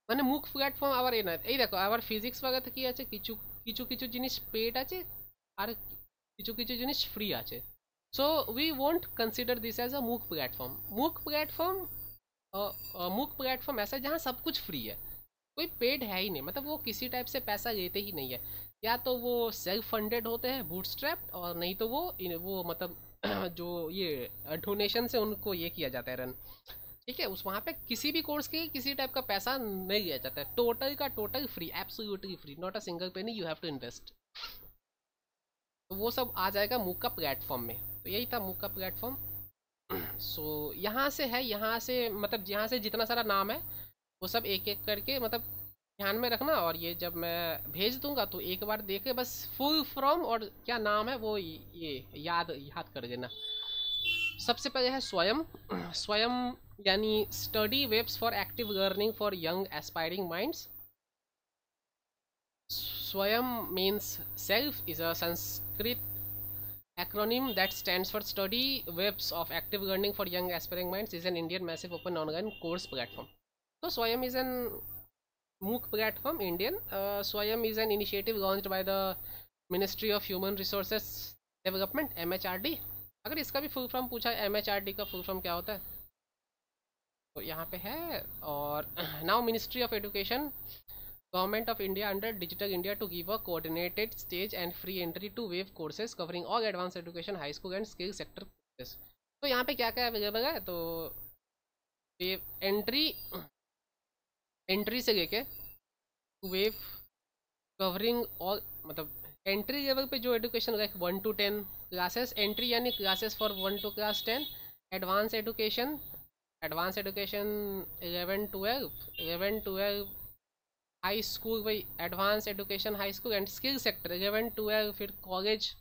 মানে MOOC প্ল্যাটফর্ম আবার এই নয়, এই দেখো আবার ফিজিক্স বাগাতে কি আছে, কিছু কিছু কিছু জিনিস পেড আছে আর কিছু কিছু জিনিস ফ্রি আছে। So we won't consider this as a MOOC platform. MOOC platform ऐसा है जहाँ सब कुछ फ्री है, कोई पेड है ही नहीं, मतलब वो किसी टाइप से पैसा लेते ही नहीं है। या तो वो सेल्फ फंडेड होते हैं बूटस्ट्रैप्ड, और नहीं तो वो मतलब जो ये डोनेशन से उनको ये किया जाता है रन, ठीक है। उस वहाँ पे किसी भी कोर्स के किसी टाइप का पैसा नहीं लिया जाता है, टोटल का total free, absolutely free, not a single penny you have to invest. तो वो सब आ जाएगा MOOC का प्लेटफॉर्म में। तो यही था MOOC का प्लेटफॉर्म। सो यहाँ से है, यहाँ से मतलब यहाँ से जितना सारा नाम है वो सब एक एक करके मतलब ध्यान में रखना, और ये जब मैं भेज दूंगा तो एक बार देखे बस फुल फॉर्म और क्या नाम है वो ये याद कर देना। सबसे पहले है स्वयं यानी study webs for active learning for young aspiring minds. Swayam means self, is a Sanskrit acronym that stands for Study Webs of Active Learning for Young Aspiring Minds, is an Indian massive open online course platform. So Swayam is an MOOC platform, Indian. Swayam is an initiative launched by the Ministry of Human Resources Development, MHRD. अगर इसका भी full form पूछा है, MHRD का full form क्या होता है, तो यहाँ पे है। और now ministry of education, Government of India under Digital India to give a coordinated stage and free entry to wave courses covering all advanced education, high school and skill sector courses. तो यहाँ पे क्या क्या available है, तो wave entry से लेके wave covering all, मतलब एंट्री लेवल पे जो education like 1 to 10 classes, entry यानी classes for 1 to class 10, advance education 11 12 high school वही advance education high school, and skill sector 11 12 फिर कॉलेज,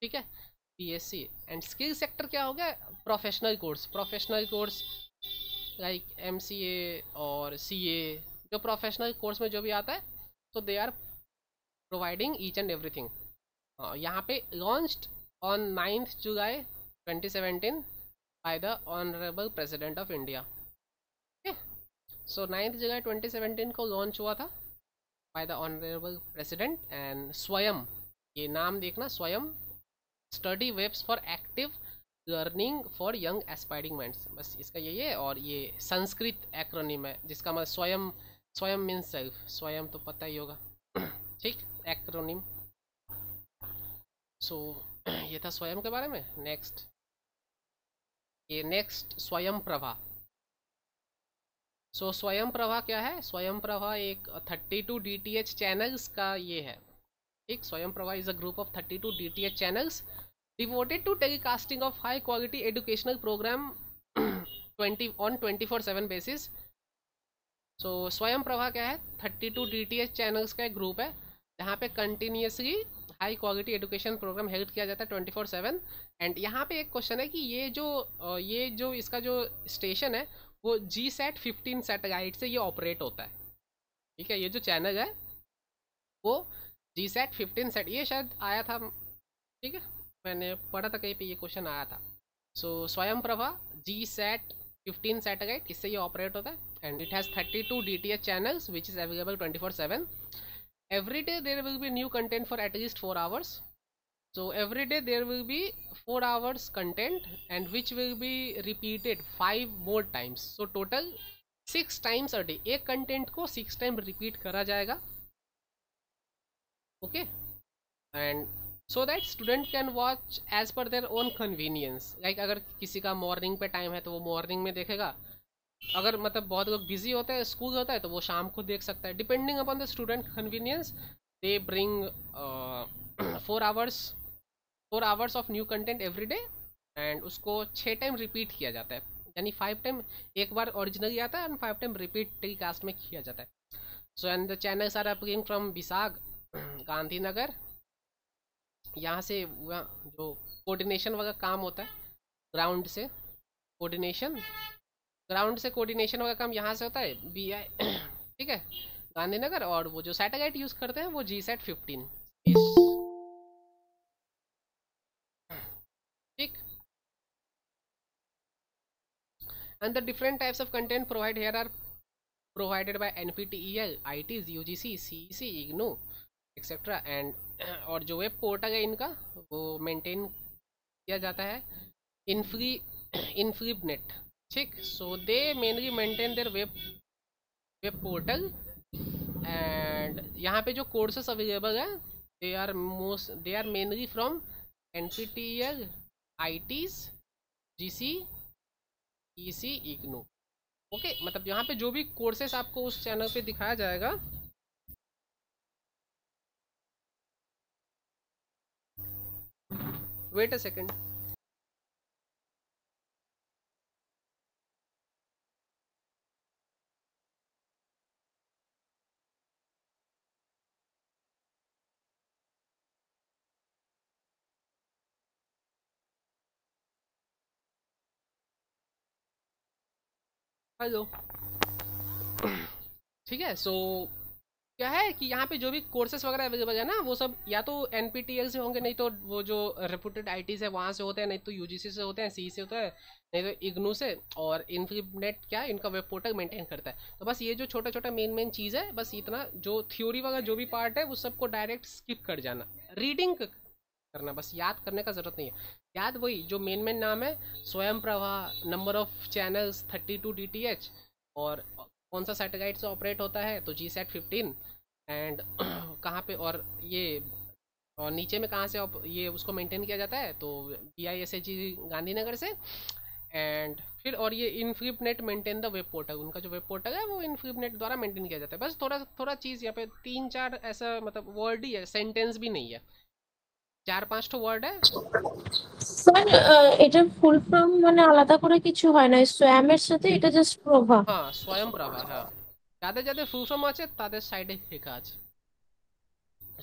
ठीक है, BSc। एंड स्किल सेक्टर क्या हो गया, प्रोफेशनल कोर्स लाइक MCA और CA, जो प्रोफेशनल कोर्स में जो भी आता है, तो they are providing each and everything. यहाँ पे launched on 9th July 2017 by the honourable president of India. So 9th July 2017 को लॉन्च हुआ था by the honourable president. And Swayam, ये नाम देखना, Swayam study webs for active learning for young aspiring minds, बस इसका यही है। और ये संस्कृत एक्रोनिम है जिसका मतलब स्वयं मीन्स सेल्फ, स्वयं तो पता ही होगा, ठीक, एक्रोनिम। सो ये था स्वयं के बारे में। नेक्स्ट स्वयं प्रभा। सो स्वयं प्रभा क्या है? स्वयं प्रभा एक 32 DTH चैनल्स का ये है, ठीक। Swayam Prabha is a group of 32 DTH channels devoted to telecasting of high quality educational program 24/7 basis. So Swayam Prabha क्या है? 32 DTH चैनल्स का एक ग्रुप है जहाँ पे continuously high quality education program help किया जाता है 24/7। एंड यहाँ पे एक क्वेश्चन है कि ये जो इसका जो स्टेशन है वो GSAT 15 सैटेलाइट से ये ऑपरेट होता है, ठीक है। ये जो चैनल है वो GSAT 15 सेट, ये शायद आया था, ठीक है, मैंने पढ़ा था कहीं पे ये क्वेश्चन आया था। सो स्वयं प्रभा GSAT 15 सैटेलाइट, इससे ये ऑपरेट होता है and it has 32 DTH channels which is available 24/7। Every day there will be new content for at least 4 hours. So every day there will be 4 hours content and which will be repeated 5 more times. So total 6 times a day. एक content को 6 time repeat करा जाएगा, okay? And so that student can watch as per their own convenience. Like अगर किसी का morning पे time है तो वो morning में देखेगा, अगर मतलब बहुत लोग बिजी होते हैं, स्कूल होता है, तो वो शाम को देख सकता है। Depending upon the student convenience they bring 4 hours of new content every day and उसको 6 टाइम रिपीट किया जाता है, यानी 5 टाइम एक बार ओरिजिनली आता है एंड 5 टाइम रिपीट टेलीकास्ट में किया जाता है। So and the channels are appearing from Vizag, Gandhinagar. यहाँ से जो कोऑर्डिनेशन वगैरह काम होता है ग्राउंड से कोऑर्डिनेशन वगैरह काम यहाँ से होता है BI, ठीक है, गांधीनगर। और वो जो सैटेलाइट यूज़ करते हैं वो GSAT 15, ठीक। And the different types of content provide here are provided by NPTEL, ITs, UGC, CEC, IGNOU etcetera. And और जो वेब पोर्टल है इनका वो मेंटेन किया जाता है इनफ्लिबनेट, ठीक। So they mainly maintain their web portal and यहाँ पे जो कोर्सेस अवेलेबल है they are mainly from NPTEL, ITs, GC, EC, IGNOU, okay. मतलब यहाँ पे जो भी कोर्सेस आपको उस चैनल पे दिखाया जाएगा, वेट अ सेकेंड, हेलो, ठीक है। सो क्या है कि यहाँ पे जो भी कोर्सेस वगैरह अवेलेबल है ना वो सब या तो NPTEL से होंगे, नहीं तो वो जो रेपुटेड ITs है वहाँ से होते हैं, नहीं तो UGC से होते हैं, CE से होता है, नहीं तो IGNOU से। और इनफ्लिबनेट क्या है, इनका वेब पोर्टल मेंटेन करता है। तो बस ये जो छोटा छोटा मेन चीज़ है, बस इतना, जो थ्योरी वगैरह जो भी पार्ट है वो सबको डायरेक्ट स्किप कर जाना, रीडिंग करना, बस याद करने का ज़रूरत नहीं है। याद वही जो मेन नाम है, स्वयं Prabha, number of channels 32 DTH, और कौन सा सैटेलाइट से ऑपरेट होता है तो GSAT 15, एंड कहाँ पे, और ये और नीचे में कहाँ से ये उसको मेंटेन किया जाता है तो BISAG गांधीनगर से। एंड फिर और ये इनफ्लिबनेट मेंटेन द वेब पोर्टल, उनका जो वेब पोर्टल है वो इनफ्लिबनेट द्वारा मेंटेन किया जाता है। बस थोड़ा चीज़ यहाँ पे 3-4 ऐसा मतलब वर्ड ही है, सेंटेंस भी नहीं है, 4-5 तो वर्ड है। স্যার এটার ফুল ফর্ম মানে আলাদা করে কিছু হয় না, সোয়ামের সাথে এটা জাস্ট প্রভা। हाँ स्वयं प्रभा, हाँ যাদের যাদের ফুল ফর্ম আছে তাদের সাইডে লেখা আছে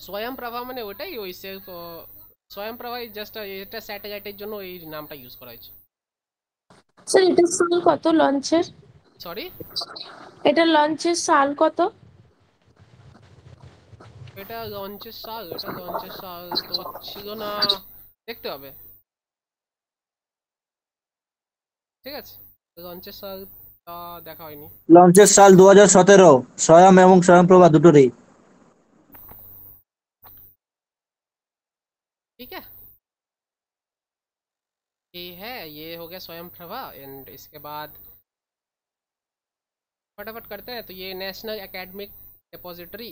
स्वयं प्रभा, মানে ওটাই, ওই সেলফ स्वयं प्रभा জাস্ট এটা স্যাটেলাইটের জন্য এই নামটা ইউজ করা হয়েছে। স্যার এটা সাল কত লঞ্চের? সরি, এটা লঞ্চের সাল কত? এটা লঞ্চের সাল তো ছিল না, দেখতে হবে, ঠিক আছে, লঞ্চের সালটা দেখা হয়নি। লঞ্চের সাল 2017, স্বয়ং এবং স্বয়ংপ্রভা দুটোরই। ठीक है, ये है, ये हो गया स्वयं प्रभा। एंड इसके बाद फटाफट करते हैं, तो ये नेशनल एकेडमिक डिपॉजिटरी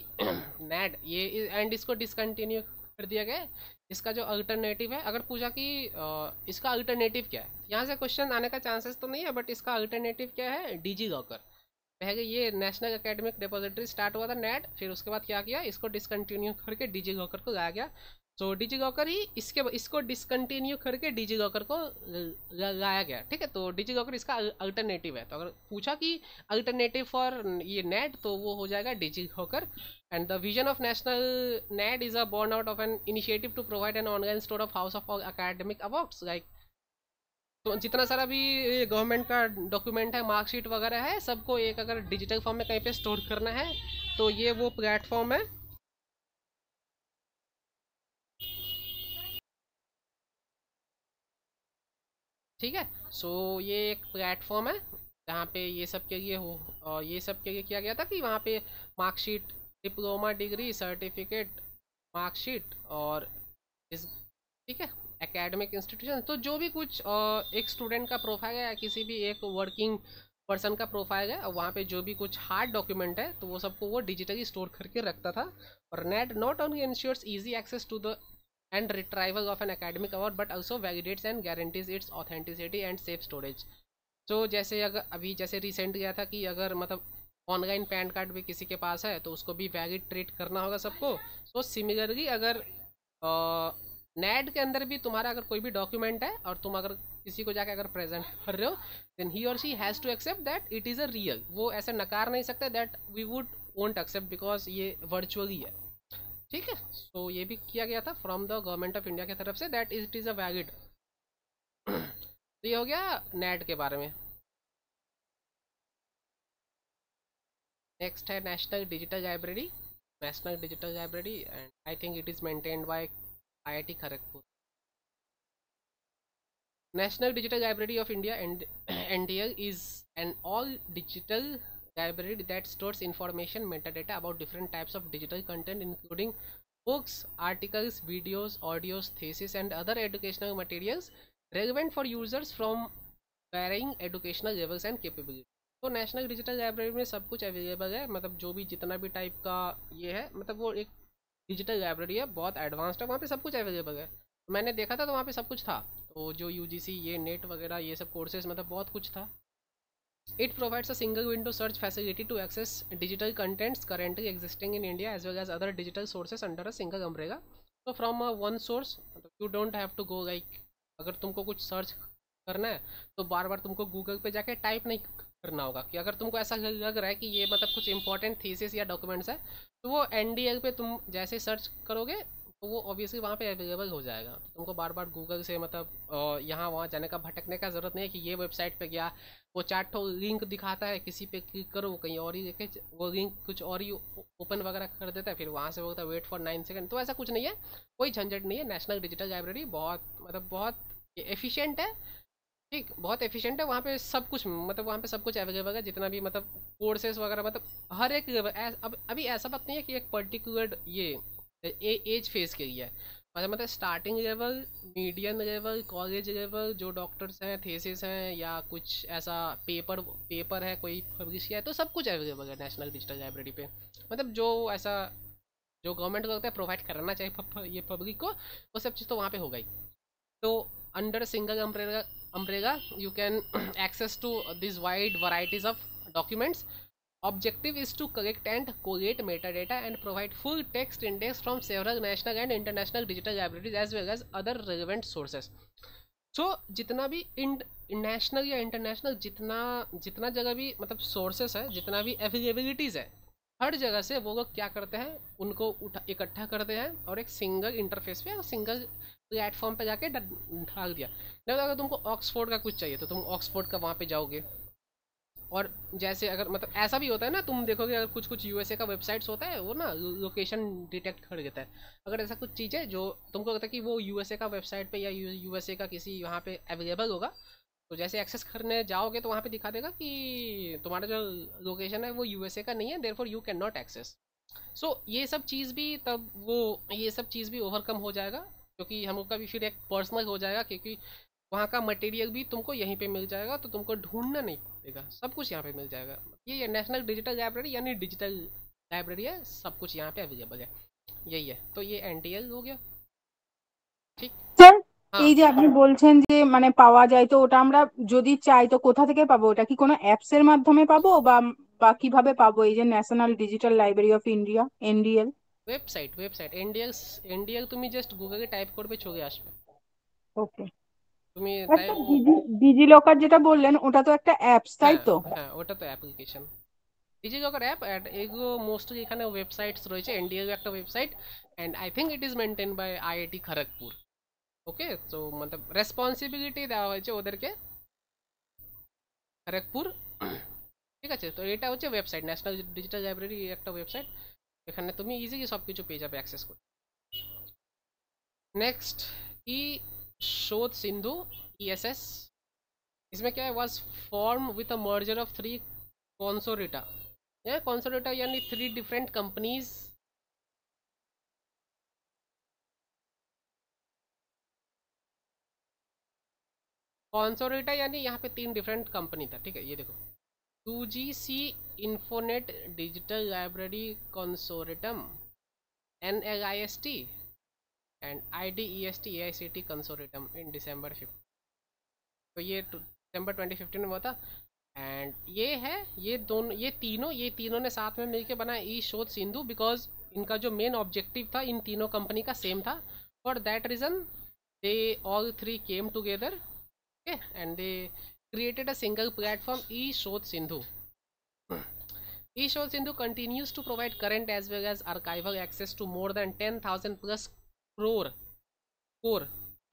NAD, ये एंड इसको डिसकंटिन्यू कर दिया गया। इसका जो अल्टरनेटिव है, अगर पूछा कि इसका अल्टरनेटिव क्या है, यहाँ से क्वेश्चन आने का चांसेस तो नहीं है, बट इसका अल्टरनेटिव क्या है, डिजी लॉकर। पहले ये नेशनल एकेडमिक डिपॉजिटरी स्टार्ट हुआ था नेट, फिर उसके बाद क्या किया, इसको डिसकंटिन्यू करके डिजी लॉकर को लाया गया। तो डिजी लॉकर ही इसको डिसकंटिन्यू करके डिजी लॉकर को लाया गया, ठीक है। तो डिजी लॉकर इसका अल्टरनेटिव है। तो अगर पूछा कि अल्टरनेटिव फॉर ये नेट, तो वो हो जाएगा DigiLocker. And the vision of national net is a born out of an initiative to provide an online store of house of academic awards like. तो जितना सारा भी गवर्नमेंट का डॉक्यूमेंट है, मार्कशीट वगैरह है, सबको एक अगर डिजिटल फॉर्म में कहीं पे स्टोर करना है तो ये वो प्लेटफॉर्म है। ठीक है, सो ये एक प्लेटफॉर्म है जहाँ पे ये सब के लिए हो, और ये सब के लिए किया गया था कि वहाँ पे marksheet, diploma, degree, certificate, marksheet और इस, ठीक है, एकेडमिक इंस्टीट्यूशन। तो जो भी कुछ एक स्टूडेंट का प्रोफाइल है या किसी भी एक वर्किंग पर्सन का प्रोफाइल है, और वहाँ पे जो भी कुछ हार्ड डॉक्यूमेंट है तो वो सबको वो डिजिटली स्टोर करके रखता था। और net not only ensures easy access to the and retrieval of an academic award but also validates and guarantees its authenticity and safe storage। तो जैसे अगर अभी जैसे रिसेंट गया था कि अगर मतलब ऑनलाइन पैन कार्ड भी किसी के पास है तो उसको भी वैलिड ट्रीट करना होगा सबको। सो सिमिलरली अगर नेट के अंदर भी तुम्हारा अगर कोई भी डॉक्यूमेंट है और तुम अगर किसी को जाके अगर प्रेजेंट कर रहे हो, देन ही और she has to accept that it is a real. वो ऐसे नकार नहीं सकते that we would won't accept because ये वर्चुअली है, ठीक है। सो ये भी किया गया था from the government of India की तरफ से that it is a valid. तो ये हो गया नेट के बारे में। नेक्स्ट है national digital library. National digital library and I think it is maintained by IIT Kharagpur. National Digital Library of India and NDL is an all digital library that stores information metadata about different types of digital content including books, articles, videos, audios, thesis and other educational materials relevant for users from varying educational levels and capabilities। तो national digital library में सब कुछ available है, मतलब जो भी जितना भी टाइप का ये है, मतलब वो एक डिजिटल लाइब्रेरी है, बहुत एडवांस्ड है, वहाँ पे सब कुछ अवेलेबल है। मैंने देखा था तो वहाँ पे सब कुछ था। तो जो UGC ये नेट वगैरह ये सब कोर्सेज मतलब बहुत कुछ था। It provides a single window search facility to access digital contents currently existing in India as well as other digital sources under a single umbrella। So from one source you don't have to go like, अगर तुमको कुछ search करना है तो बार बार तुमको Google पे जाके type नहीं करना होगा। कि अगर तुमको ऐसा लग रहा है कि ये मतलब कुछ इंपॉर्टेंट थीसिस या डॉक्यूमेंट्स है तो वो NDL पे तुम जैसे सर्च करोगे तो वो ऑब्वियसली वहाँ पे अवेलेबल हो जाएगा। तो तुमको बार बार गूगल से मतलब यहाँ वहाँ जाने का भटकने का ज़रूरत नहीं है कि ये वेबसाइट पे गया, वो 4 लिंक दिखाता है, किसी पे क्लिक करो वो कहीं और ही देखे, वो लिंक कुछ और ही ओपन वगैरह कर देता है, फिर वहाँ से बोलता है वेट फॉर 9 सेकंड। तो ऐसा कुछ नहीं है, कोई झंझट नहीं है। नेशनल डिजिटल लाइब्रेरी बहुत मतलब बहुत एफिशिएंट है, ठीक, बहुत एफिशिएंट है। वहाँ पे सब कुछ मतलब वहाँ पे सब कुछ अवेलेबल है, जितना भी मतलब कोर्सेज वगैरह मतलब हर एक अब अभी ऐसा बात नहीं है कि एक पर्टिकुलर ये एज फेज के लिए है, मतलब starting level, medium level, college level, जो डॉक्टर्स हैं, थेसिस हैं या कुछ ऐसा पेपर है कोई पब्लिश किया है, तो सब कुछ अवेलेबल है नेशनल डिजिटल लाइब्रेरी पे। मतलब जो ऐसा जो गवर्नमेंट को लगता है प्रोवाइड करना चाहिए ये पब्लिक को, वो सब चीज़ तो वहाँ पे हो गई। तो under single umbrella you can access to these wide varieties of documents। Objective is to collect and collate metadata and provide full text index from several national and international digital libraries as well as other relevant sources। So जितना भी national या international जितना जगह भी मतलब sources है, जितना भी अवेलेबिलिटीज़ है, हर जगह से वो लोग क्या करते हैं, उनको इकट्ठा करते हैं और एक सिंगल इंटरफेस पे सिंगल प्लेटफॉर्म पे जाके ढाल दिया। नहीं, अगर तुमको ऑक्सफोर्ड का कुछ चाहिए तो तुम ऑक्सफोर्ड का वहाँ पे जाओगे। और जैसे अगर मतलब ऐसा भी होता है ना, तुम देखोगे अगर कुछ USA का वेबसाइट्स होता है वो ना लोकेशन डिटेक्ट कर देता है। अगर ऐसा कुछ चीज़ है जो तुमको लगता है कि वो USA का वेबसाइट पे या USA का किसी वहाँ पे अवेलेबल होगा, तो जैसे एक्सेस करने जाओगे तो वहाँ पे दिखा देगा कि तुम्हारा जो लोकेशन है वो USA का नहीं है, therefore you can not access. So ये सब चीज़ भी तब ये सब चीज़ भी ओवरकम हो जाएगा, क्योंकि हम लोग का भी फिर एक पर्सनल हो जाएगा, क्योंकि वहाँ का मटेरियल भी तुमको यहीं पे मिल जाएगा, तो तुमको ढूंढना नहीं पड़ेगा, सब कुछ यहाँ पे मिल जाएगा। ये नेशनल डिजिटल लाइब्रेरी यानी डिजिटल लाइब्रेरी है, सब कुछ यहाँ पे अवेलेबल है, यही है। तो ये NTL हो गया, ঠিক স্যার हाँ। এই যে আপনি বলছেন যে মানে পাওয়া যায়, তো ওটা আমরা যদি চাই তো কোথা থেকে পাবো? ওটা কি কোনো অ্যাপস এর মাধ্যমে পাবো বা বাকি ভাবে পাবো এই যে national digital library of India NDL? Website NDL তুমি জাস্ট গুগলে টাইপ করবে চলে আসবে। ওকে। তুমি আচ্ছা, ডিজি লকার যেটা বললেন ওটা তো একটা অ্যাপস, তাই হ্যাঁ তো? হ্যাঁ, ওটা তো অ্যাপ্লিকেশন। ডিজিলকার অ্যাপ অ্যান্ড এগুলো মোস্টলি এখানে ওয়েবসাইটস রয়েছে। এনডিএল একটা website and I think it is maintain by IIT Kharagpur. Okay, তো मतलब রেসপন্সিবিলিটি দেওয়া হয়েছে ওদেরকে খড়গপুর। ঠিক আছে, তো এটা হচ্ছে ওয়েবসাইট, ন্যাশনাল ডিজিটাল লাইব্রেরি একটা ওয়েবসাইট। এখানে তুমি ইজিলি সব কিছু পেয়ে যাবে অ্যাক্সেস করে। नेक्स्ट ई शोध सिंधु ESS, इसमें क्या है, was form with a merger of 3 कॉन्सोरेटा। या कॉन्सोरेटा यानी 3 डिफरेंट कंपनीज। कॉन्सोरेटा यानी यहाँ पे 3 डिफरेंट कंपनी था। ठीक है, ये देखो, UGC INFONET digital library consortium NLIST and IDEST AICT consortium in December 5। तो ये December 2015 में हुआ था। एंड ये है, ये तीनों ने साथ में मिलकर बनाया ई शोध सिंधु, बिकॉज इनका जो मेन ऑब्जेक्टिव था इन तीनों कंपनी का सेम था। For that reason they all 3 came together and they created a single platform, eShod Sindhu. eShod Sindhu continues to provide current as well as archival access to more than 10,000 plus core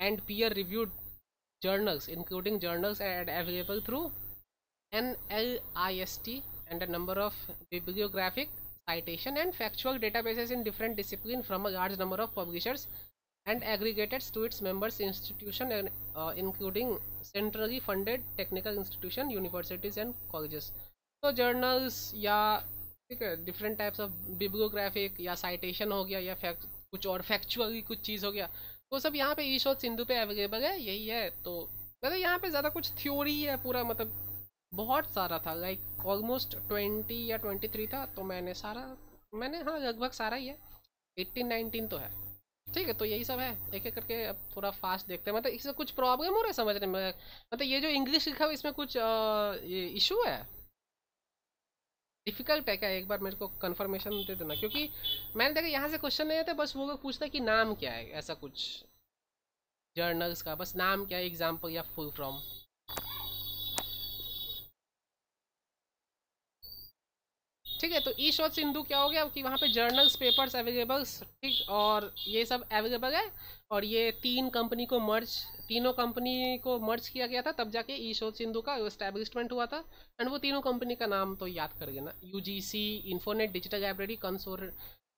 and peer-reviewed journals, including journals and available through NLIST and a number of bibliographic, citation and factual databases in different disciplines from a large number of publishers and aggregated to its members institution and including centrally funded technical institution, universities and colleges. तो journals या ठीक है different types of bibliographic या citation हो गया या कुछ और फैक्चुअली कुछ चीज़ हो गया, वो सब यहाँ पे ईशोध सिंधु पे अवेलेबल है। यही है, तो मतलब यहाँ पे ज़्यादा कुछ थ्योरी है पूरा, मतलब बहुत सारा था, लाइक ऑलमोस्ट 20 या 23 था। तो मैंने हाँ लगभग सारा ही है, 18-19 तो है। ठीक है, तो यही सब है, एक एक करके अब थोड़ा फास्ट देखते हैं। मतलब इससे कुछ प्रॉब्लम हो रहा है समझने में? मतलब ये जो इंग्लिश लिखा हुआ इसमें कुछ ये इशू है, डिफिकल्ट है क्या? एक बार मेरे को कंफर्मेशन दे देना, क्योंकि मैंने देखा यहाँ से क्वेश्चन नहीं आते, बस वो लोग पूछता है कि नाम क्या है, ऐसा कुछ जर्नल्स का बस नाम क्या है, एग्जाम्पल या फुल फॉर्म। ठीक है, तो ई शोध सिंधु क्या हो गया कि वहाँ पे जर्नल्स पेपर्स अवेलेबल्स, ठीक, और ये सब अवेलेबल है। और ये तीनों कंपनी को मर्ज किया गया था, तब जाके ई शोध सिंधु का एस्टैब्लिशमेंट हुआ था। एंड वो तीनों कंपनी का नाम तो याद कर लेना, UGC INFONET digital library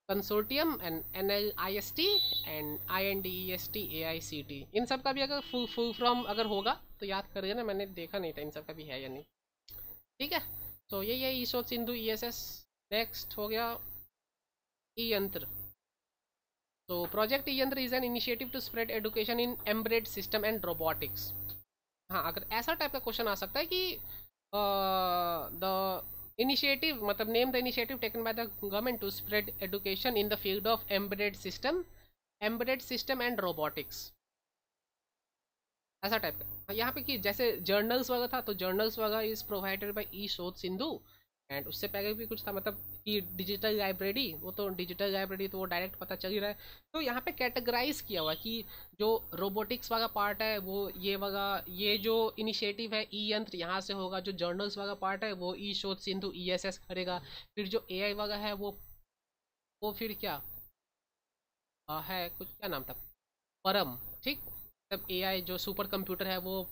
consortium and NLIST and INDEST AICT। इन सब का भी अगर फुल फॉर्म अगर होगा तो याद कर लेना, मैंने देखा नहीं था इन सब का भी है या नहीं। ठीक है, तो यही है ईशोध सिंधु ESS। नेक्स्ट हो गया ई यंत्र। तो project e Yantra is an initiative to spread education in embedded system and robotics. हाँ, अगर ऐसा टाइप का क्वेश्चन आ सकता है कि द इनिशिएटिव, मतलब name the initiative taken by the government to spread education in the field of embedded system and robotics, ऐसा type का। यहाँ पे कि जैसे जर्नल्स वगैरह था, तो जर्नल्स वगैरह इज प्रोवाइडेड बाय ई शोध सिंधु। एंड उससे पहले भी कुछ था, मतलब कि डिजिटल लाइब्रेरी, वो तो डिजिटल लाइब्रेरी तो वो डायरेक्ट पता चल ही रहा है। तो यहाँ पे कैटेगराइज किया हुआ कि जो रोबोटिक्स वाला पार्ट है वो ये जो इनिशिएटिव है ई यंत्र यहाँ से होगा, जो जर्नल्स वाला पार्ट है वो ई शोध सिंधु ESS करेगा। फिर जो AI वाला है वो फिर क्या है, कुछ क्या नाम था, परम, ठीक, तब AI जो सुपर कंप्यूटर है वो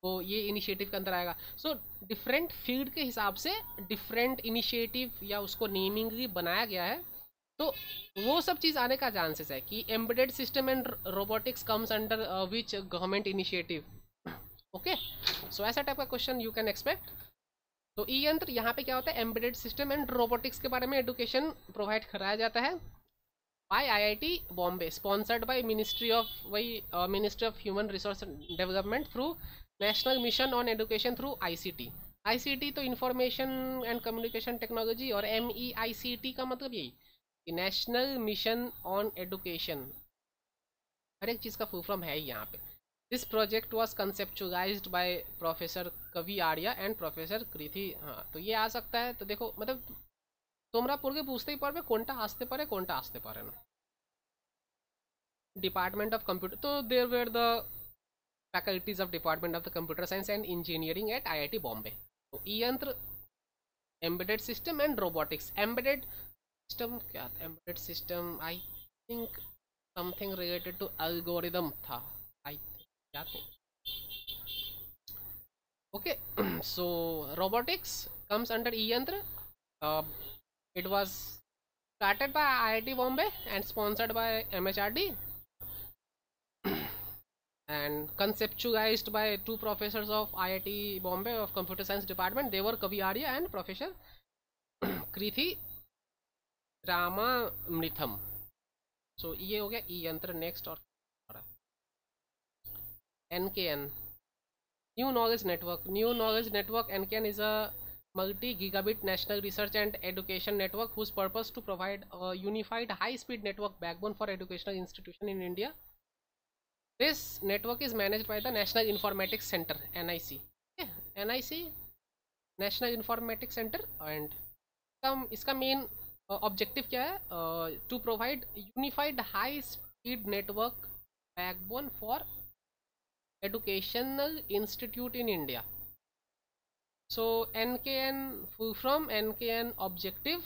ये इनिशिएटिव के अंदर आएगा। सो डिफरेंट फील्ड के हिसाब से डिफरेंट इनिशिएटिव या उसको नेमिंग भी बनाया गया है। तो वो सब चीज़ आने का चांसेस है कि embedded system and robotics comes under which government initiative. Okay, so ऐसा टाइप का क्वेश्चन यू कैन एक्सपेक्ट। तो ई यंत्र यहाँ पे क्या होता है, एम्बेडेड सिस्टम एंड रोबोटिक्स के बारे में एडुकेशन प्रोवाइड कराया जाता है by IIT Bombay, sponsored by Ministry of Human Resource Development through National Mission on Education through ICT तो इंफॉर्मेशन एंड कम्युनिकेशन टेक्नोलॉजी, और MEICT का मतलब यही कि नेशनल मिशन ऑन एडुकेशन, हर एक चीज़ का फुल फॉर्म है ही यहाँ पे। This project was कंसेप्चुलाइज्ड by professor कवि आर्या एंड प्रोफेसर कृति। हाँ तो ये आ सकता है। तो देखो मतलब তোমরা পড়ে বুঝতেই পারবে কোনটা আসতে পারে কোনটা আসতে পারে না। डिपार्टमेंट ऑफ कंप्यूटर, तो there were the faculties of department of the computer science and engineering at IIT Bombay. तो Yantra, embedded system and robotics. Embedded system क्या था? Embedded system I think something related to algorithm था, I think, याद नहीं। Okay so robotics comes under Yantra. It was started by IIT Bombay and sponsored by MHRD and conceptualized by two professors of IIT Bombay of Computer Science Department. They were Kavi Arya and Professor Krithi Ramamritham. So ये हो गया ई यंत्र। Next और NKN, New Knowledge Network. New Knowledge Network NKN is a multi-gigabit national research and education network whose purpose to provide a unified high-speed network backbone for educational institution in India. This network is managed by the National Informatics Center, NIC. Okay, NIC, National Informatics Center, and इसका main objective क्या है? To provide unified high-speed network backbone for educational institute in India. So NKN full from NKN objective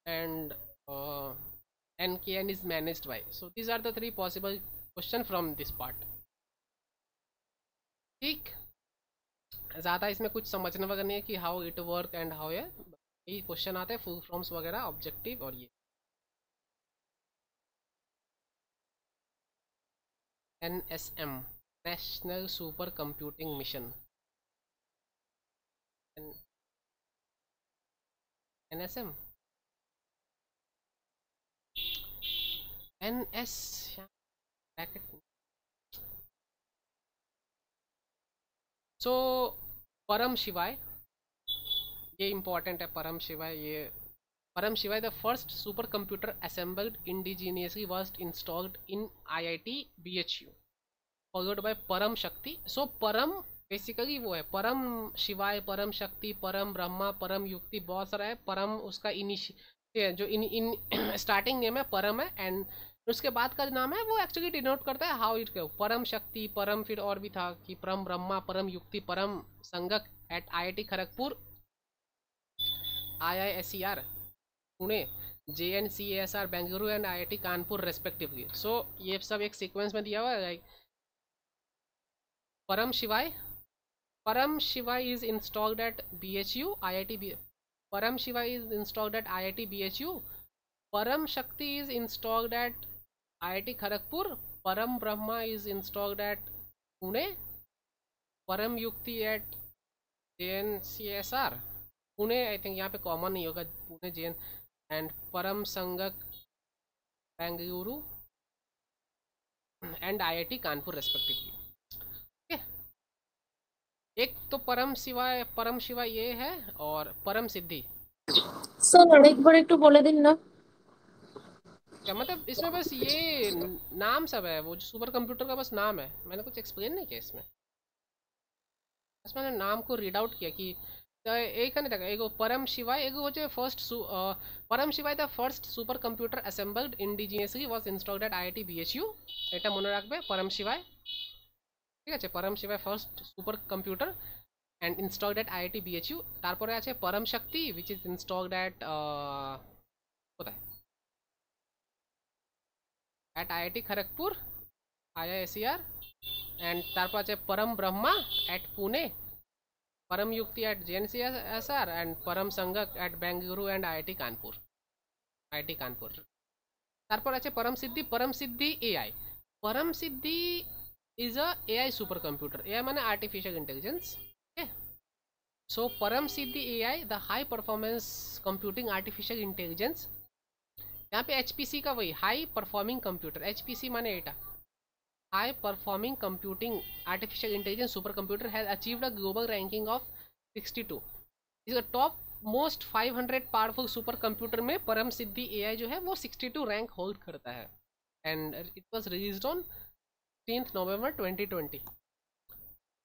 and NKN is managed by. So these are the three possible question from this part. ठीक, ज़्यादा इसमें कुछ समझने वगैरह नहीं है कि how it work and how है, यही क्वेश्चन आते हैं फुल फॉर्म्स वगैरह, ऑब्जेक्टिव और ये। NSM, national super computing mission. NSM, NS bracket. So Param Shivay, ये इंपॉर्टेंट है। परम शिवाय, ये परम शिवाय the first super computer assembled indigenously was installed in IIT BHU followed by परम शक्ति। सो परम बेसिकली वो है परम शिवाय, परम शक्ति, परम ब्रह्मा, परम युक्ति, बहुत सारा है। परम उसका जो इन स्टार्टिंग नेम है परम है, एंड उसके बाद का जो नाम है वो एक्चुअली डिनोट करता है हाउ इट गो। परम शक्ति, परम, फिर और भी था कि परम Brahma, Param Yukti, Param Sangak at IIT Kharagpur, IISER Pune, JNCASR Bengaluru and IIT Kanpur respectively. So ये सब एक सीक्वेंस में दिया हुआ है। परम शिवाय is installed at BHU, Param Shiva is installed at IIT BHU. Param Shakti is installed at IIT Kharagpur. Param Brahma is installed at Pune. Param Yukti at JNCSR Pune, I think यहाँ पे common नहीं होगा, Pune JN, and Param Sangak Bengaluru and IIT Kanpur respectively. एक तो परम शिवा ये है, और परम सिद्धि। सर एक बार एकटू बोले दिन ना, क्या मतलब इसमें बस ये नाम सब है, वो जो सुपर कंप्यूटर का बस नाम है, मैंने कुछ एक्सप्लेन नहीं किया इसमें। बस मैंने नाम को रीड आउट किया कि एक नहीं था, एक परम शिवा, एक वो जो फर्स्ट परम Shiva the first super computer assembled indigenously was installed eight IIT BHU, এটা মনে রাখবে परम शिवाय। ঠিক আছে, परम शिवाय first super computer and installed eight IIT BHU। তারপরে আছে परम शक्ति which is installed at কোথায়, at IIT Kharagpur IISER, and তারপর আছে परम ब्रह्मा at पुणे, परम युक्ति at JNCSR एंड परम संगक at Bengaluru and IIT Kanpur তারপর আছে परम सिद्धि AI। परम सिद्धि is a AI supercomputer। AI माने artificial intelligence। okay, so परम सिद्धि AI the high performance computing artificial intelligence। यहाँ पे HPC का वही high performing computer, HPC माने एटा high performing computing artificial intelligence supercomputer has achieved a global ranking of 62। is the top most 500 powerful supercomputer में परम सिद्धि AI जो है वो 62 रैंक होल्ड करता है, and it was released on 15th November 2020।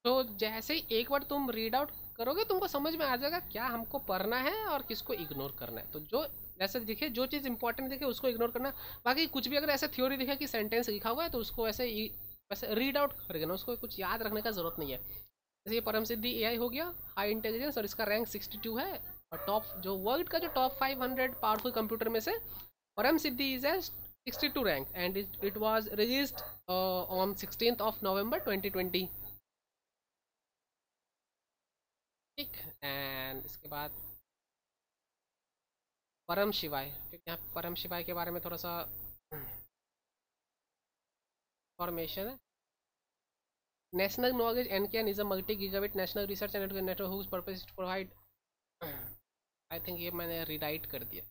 तो जैसे ही एक बार तुम रीड आउट करोगे तुमको समझ में आ जाएगा क्या हमको पढ़ना है और किसको इग्नोर करना है। तो जो जैसे दिखे, जो चीज़ इंपॉर्टेंट दिखे उसको इग्नोर करना। बाकी कुछ भी अगर ऐसे थ्योरी दिखे कि सेंटेंस लिखा हुआ है तो उसको ऐसे वैसे रीड आउट करके ना, उसको कुछ याद रखने का जरूरत नहीं है। जैसे ये परम सिद्धि AI हो गया, हाई इंटेलिजेंस, और इसका रैंक 62 है। और टॉप जो वर्ल्ड का जो टॉप 500 पावरफुल कंप्यूटर में से Param Siddhi is a 62 rank and it was released on 16th of November 2020। ठीक, एंड इसके बाद परम शिवाय। ठीक, यहाँ परम शिवाय के बारे में थोड़ा सा इंफॉर्मेशन है। National knowledge NKN is a multi gigabit national research and network whose purpose is to provide, I think ये मैंने रिराइट कर दिया।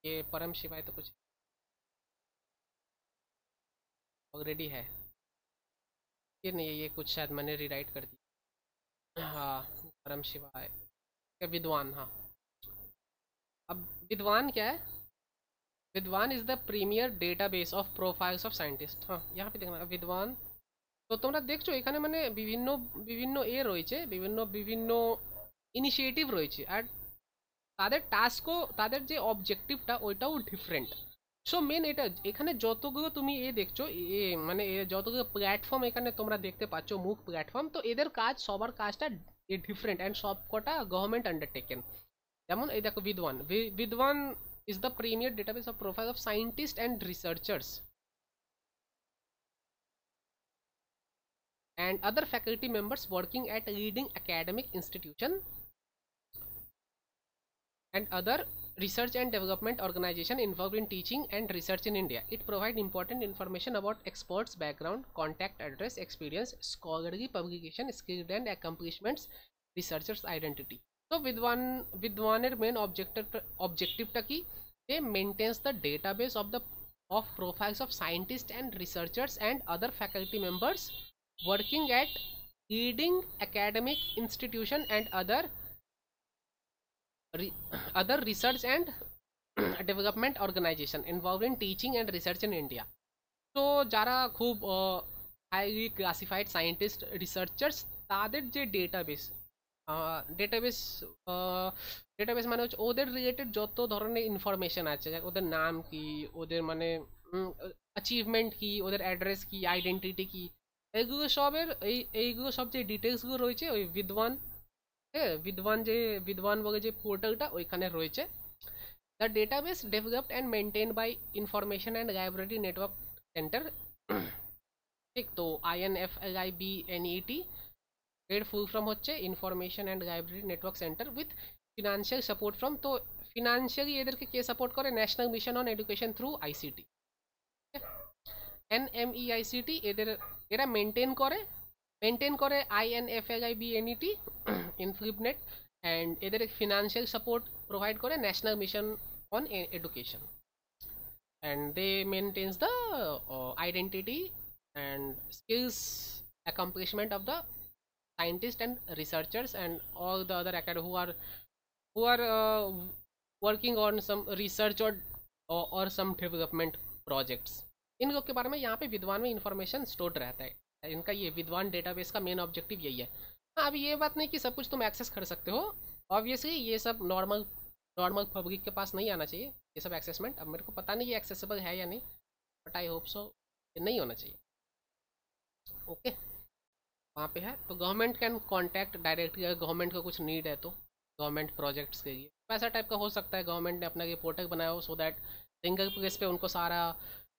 ये परम शिवाय तो कुछ ऑलरेडी है, ये नहीं है, ये कुछ शायद मैंने रिराइट कर दिया। हाँ, परम शिवाय विद्वान। हाँ, अब विद्वान क्या है? Vidwan is the premier database of profiles of scientist. हाँ, यहाँ पे देखना विद्वान। তো তোমরা দেখছো এখানে মানে বিভিন্ন বিভিন্ন রয়েছে, বিভিন্ন বিভিন্ন ইনিশিয়েটিভ রয়েছে, আর তাদের টাস্কও, তাদের যে অবজেক্টিভটা ওইটাও ডিফারেন্ট। সো মেন এটা এখানে যতগুলো তুমি দেখছো মানে যতগুলো প্ল্যাটফর্ম এখানে তোমরা দেখতে পাচ্ছ, মুখ প্ল্যাটফর্ম, তো এদের কাজ সবার কাজটা ডিফারেন্ট অ্যান্ড সব কটা গভর্নমেন্ট আন্ডারটেকেন। যেমন এই দেখো বিদ্বান, বিদ্বান is the premier database of profile of scientist and researchers and other faculty members working at leading academic institution and other research and development organization involved in teaching and research in India. It provides important information about experts background, contact address, experience, scholarly publication, skills and accomplishments, researchers identity. So विद्वानेर main objective टा की they maintains the database of profiles of scientists and researchers and other faculty members working at leading academic institution and other research and development organization involved in teaching and research in India. तो যারা খুব highly classified scientist researchers তাদের যে database মানে হচ্ছে ওদের related যত ধরনের ইনফরমেশন আছে, ওদের নাম কি, ওদের মানে অ্যাচিভমেন্ট কি, ওদের অ্যাড্রেস কি, আইডেন্টিটি কি, এইগুলো সবের এইগুলো সব যে ডিটেলসগুলো রয়েছে ওই বিদ্বান, বিদ্বান বলে যে পোর্টালটা ওইখানে রয়েছে। The database developed and maintain by information and library network centre. ঠিক, তো INFLIBNET এর ফুল ফর্ম হচ্ছে information and library network centre with financial support from. তো ফিনান্সিয়ালি এদেরকে কে সাপোর্ট করে? National mission on education through ICT, NMEICT এরা maintain করে INFLIBNET ইনফ্লিপনেট, অ্যান্ড এদের ফিনান্সিয়াল সাপোর্ট প্রোভাইড করে national mission on education, and they maintains the identity and skills accomplishment of the scientists and researchers and all the other academics who are working on some research or some development projects. इन लोग के बारे में यहाँ पे विद्वान में information stored रहता है। इनका ये विद्वान डेटाबेस का मेन ऑब्जेक्टिव यही है। हाँ, अब ये बात नहीं कि सब कुछ तुम एक्सेस कर सकते हो, ऑब्वियसली ये सब नॉर्मल पब्लिक के पास नहीं आना चाहिए ये सब एक्सेसमेंट। अब मेरे को पता नहीं ये एक्सेसिबल है या नहीं, बट आई होप सो नहीं होना चाहिए। ओके, वहाँ पे है। तो गवर्नमेंट कैन कॉन्टैक्ट डायरेक्टली, अगर गवर्नमेंट को कुछ नीड है तो गवर्नमेंट प्रोजेक्ट्स के लिए ऐसा टाइप का हो सकता है। गवर्नमेंट ने अपना ये पोर्टल बनाया हो सो दैट सिंगल प्लेस पे उनको सारा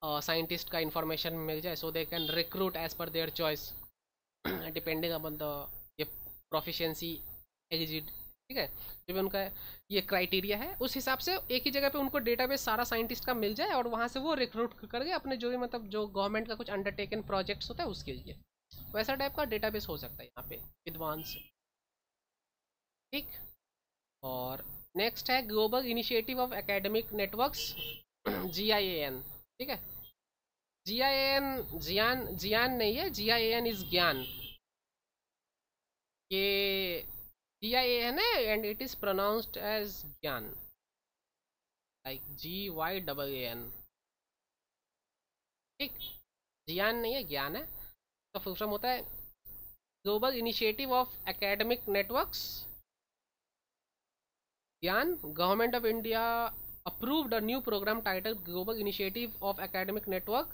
साइंटिस्ट का इंफॉर्मेशन मिल जाए, so they can recruit as per their choice depending upon the ये प्रोफिशिएंसी एग्जिट। ठीक है, जो भी उनका ये क्राइटेरिया है उस हिसाब से एक ही जगह पे उनको डेटाबेस सारा साइंटिस्ट का मिल जाए और वहाँ से वो रिक्रूट करके अपने जो भी मतलब जो गवर्नमेंट का कुछ अंडरटेकन प्रोजेक्ट्स होता है उसके लिए वैसा टाइप का डेटाबेस हो सकता है यहाँ पे विद्वान से। ठीक, और नेक्स्ट है global initiative of academic networks GIAN। ठीक है, GIAN जियान नहीं है, GIAN इज ज्ञान। ये GIAN है and it is pronounced as Gyan, like GYAAN। ठीक, जियान नहीं है, ज्ञान है। तो फुल फॉर्म होता है Global Initiative of Academic Networks. Gyan, Government of India approved a new program titled Global Initiative of Academic Network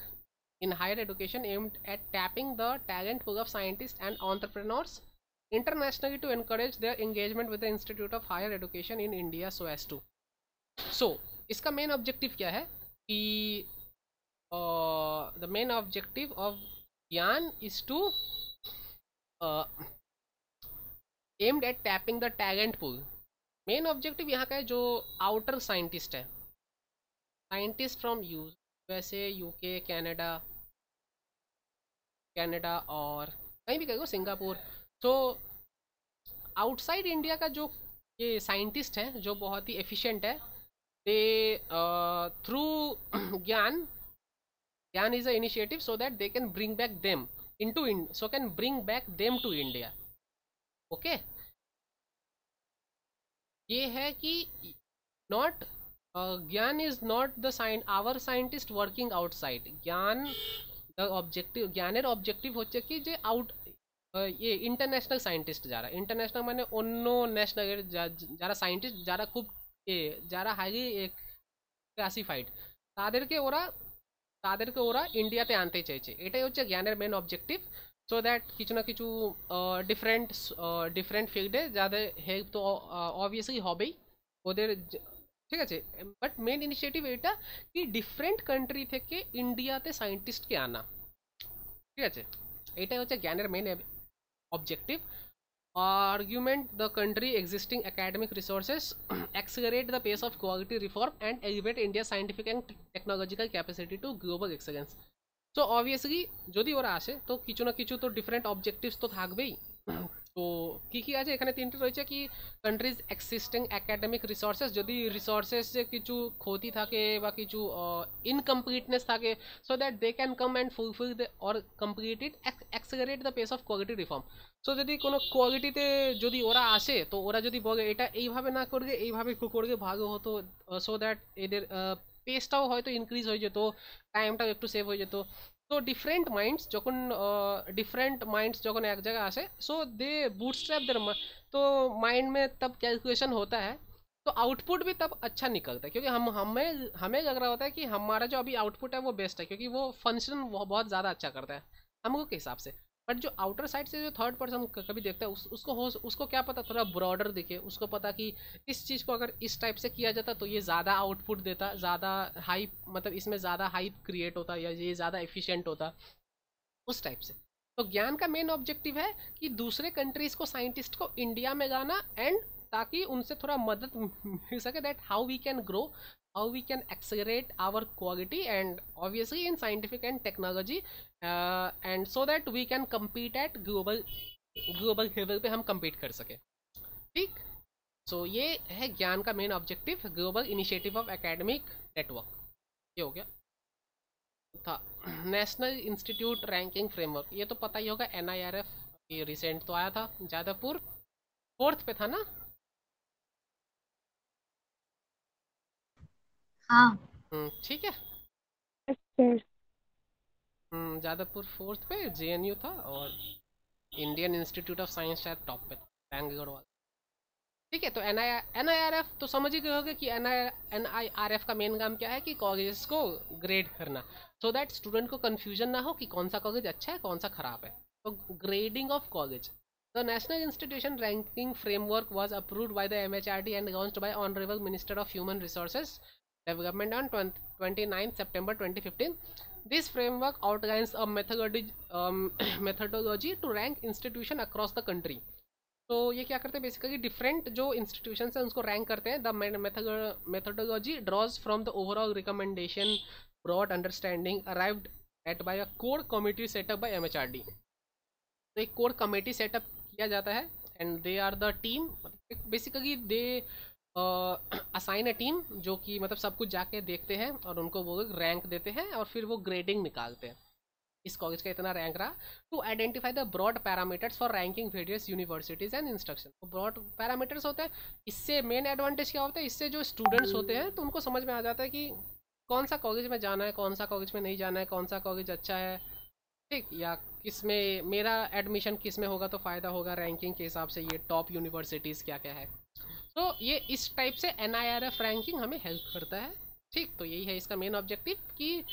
in Higher Education aimed at tapping the talent pool of scientists and entrepreneurs internationally to encourage their engagement with the Institute of Higher Education in India so as to. So, इसका main objective क्या है कि the main objective of Gyan is to aimed at tapping the talent pool. Main objective यहाँ का है जो outer scientist है, scientist from USA, UK, Canada और कहीं भी कहो, सिंगापुर। तो आउटसाइड इंडिया का जो ये साइंटिस्ट हैं जो बहुत ही एफिशिएंट है, they through Gyan is a initiative so that they can bring back them to India. Okay, ये है कि not Gyan is not the our scientist working outside. ज्ञानेर ऑब्जेक्टिव होच्छे कि जे आउट ये इंटरनेशनल साइंटिस्ट যারা, इंटरनेशनल মানে অন্য ন্যাশনালের যারা সাইন্টিস্ট যারা খুব যারা হাইলি ক্লাসিফাইড তাদেরকে ওরা ইন্ডিয়াতে আনতে চাইছে। এটাই হচ্ছে জ্ঞানের মেন অবজেক্টিভ। সো দ্যাট কিছু না কিছু ডিফারেন্ট ফিল্ডে যাদের হেল্প তো অবভিয়াসলি হবেই ওদের, ঠিক আছে। বাট মেন ইনিশিয়েটিভ এটা কি ডিফারেন্ট কান্ট্রি থেকে ইন্ডিয়াতে সায়েন্টিস্টকে আনা, ঠিক আছে। এটাই হচ্ছে জ্ঞানের main objective. Augment the country existing academic resources, accelerate the pace of quality reform and elevate India's scientific and technological capacity to global excellence. So obviously যদি ওরা আসে তো কিছু না কিছু তো ডিফারেন্ট অবজেক্টিভস তো থাকবেই। তো কী আছে এখানে তিনটে রয়েছে কি কান্ট্রিজ এক্সিস্টিং একাডেমিক রিসোর্সেস, যদি রিসোর্সেসে কিছু ক্ষতি থাকে বা কিছু ইনকমপ্লিটনেস থাকে, so that they can come and fulfil the or complete it, accelerate the pace of quality reform. So যদি কোনো কোয়ালিটিতে যদি ওরা আসে তো ওরা যদি বলে এটা এইভাবে না করবে এইভাবে করলে ভালো হতো, সো দ্যাট এদের পেসটাও হয়তো ইনক্রিজ হয়ে যেত, টাইমটাও একটু সেভ হয়ে যেত। तो डिफरेंट माइंड्स जखन एक जगह आसे, सो दे बूटस्ट्रैप देयर, तो माइंड में तब कैलकुलेशन होता है, तो आउटपुट भी तब अच्छा निकलता है, क्योंकि हमें लग रहा होता है कि हमारा जो अभी आउटपुट है वो बेस्ट है, क्योंकि वो फंक्शन बहुत ज़्यादा अच्छा करता है हमको के हिसाब से। बट जो आउटर साइड से जो थर्ड पर्सन कभी देखता है उसको क्या पता, थोड़ा ब्रॉडर दिखे, उसको पता कि इस चीज़ को अगर इस टाइप से किया जाता तो ये ज़्यादा आउटपुट देता, ज़्यादा हाइप, मतलब इसमें ज़्यादा हाइप क्रिएट होता या ये ज़्यादा एफिशिएंट होता, उस टाइप से। तो ज्ञान का मेन ऑब्जेक्टिव है कि दूसरे कंट्रीज़ को, साइंटिस्ट को इंडिया में लाना, एंड ताकि उनसे थोड़ा मदद मिल सके, that how we can grow, how we can accelerate our quality and obviously in scientific and technology, and so that we can compete at global level पे हम compete कर सके, ठीक। सो ये है ज्ञान का main objective, global initiative of academic network. ये हो गया था नेशनल इंस्टीट्यूट रैंकिंग फ्रेमवर्क, ये तो पता ही होगा, NIRF, ये रिसेंट तो आया था, जादवपुर 4th पे था ना। हाँ ठीक है। जादवपुर 4th पे, JNU था और इंडियन इंस्टीट्यूट ऑफ साइंस शायद टॉप पे था, बैंगलोर वाला, ठीक है। तो NIRF तो समझ ही गए होंगे कि NIRF का मेन काम क्या है कि कॉलेजेस को ग्रेड करना, सो दैट स्टूडेंट को कन्फ्यूजन ना हो कि कौन सा कॉलेज अच्छा है कौन सा खराब है। तो grading of college, the national institution ranking framework was approved by the MHRD and launched by honourable minister of human resources development on 29 September 2015. This framework outlines a methodology to rank institution across the country. तो ये क्या करते हैं basically, different जो institution हैं उनको rank करते हैं। The methodology draws from the overall recommendation broad understanding arrived at by a core committee set up by MHRD। तो एक कोर कमेटी सेटअप किया जाता है and they are the team, basically they assign a team जो कि मतलब सब कुछ जाके देखते हैं और उनको वो रैंक देते हैं और फिर वो ग्रेडिंग निकालते हैं, इस कॉलेज का इतना रैंक रहा, to identify the broad parameters for ranking various universities and instruction. तो ब्रॉड पैरामीटर्स होते हैं, इससे मेन एडवांटेज क्या होता है, इससे जो स्टूडेंट्स होते हैं तो उनको समझ में आ जाता है कि कौन सा कॉलेज में जाना है, कौन सा कॉलेज में नहीं जाना है, कौन सा कॉलेज अच्छा है, ठीक, या किस में मेरा एडमिशन किस में होगा तो फ़ायदा होगा रैंकिंग के हिसाब से, ये टॉप यूनिवर्सिटीज़ क्या क्या है। तो ये इस टाइप से NIRF रैंकिंग हमें हेल्प करता है। ठीक, तो यही है इसका मेन ऑब्जेक्टिव कि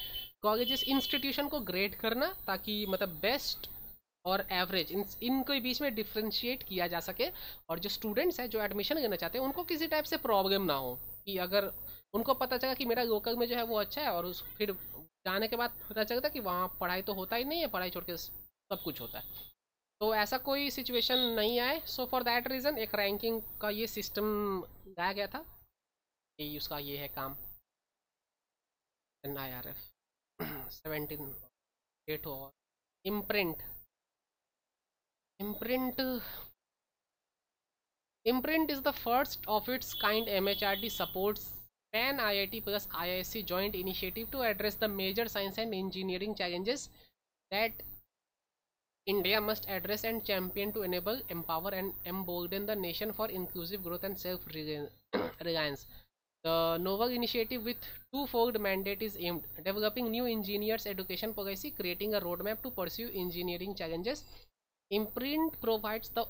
कॉलेजेस इंस्टीट्यूशन को ग्रेड करना, ताकि मतलब बेस्ट और एवरेज इनके बीच में डिफ्रेंशिएट किया जा सके, और जो स्टूडेंट्स हैं जो एडमिशन लेना चाहते हैं उनको किसी टाइप से प्रॉब्लम ना हो, कि अगर उनको पता चला कि मेरा लोकल में जो है वो अच्छा है, और उस फिर जाने के बाद पता चलता कि वहाँ पढ़ाई तो होता ही नहीं है, पढ़ाई छोड़ के सब कुछ होता है, तो ऐसा कोई सिचुएशन नहीं आए। सो फॉर दैट रीज़न एक रैंकिंग का ये सिस्टम लाया गया था, यही उसका ये है काम। NIRF 17 डेट और imprint Imprint is the first of its kind. MHRD supports PAN IIT plus IISc joint initiative to address the major science and engineering challenges that India must address and champion to enable, empower and embolden the nation for inclusive growth and self-reliance. The novel initiative with two-fold mandate is aimed developing new engineers education policy, creating a roadmap to pursue engineering challenges. Imprint provides the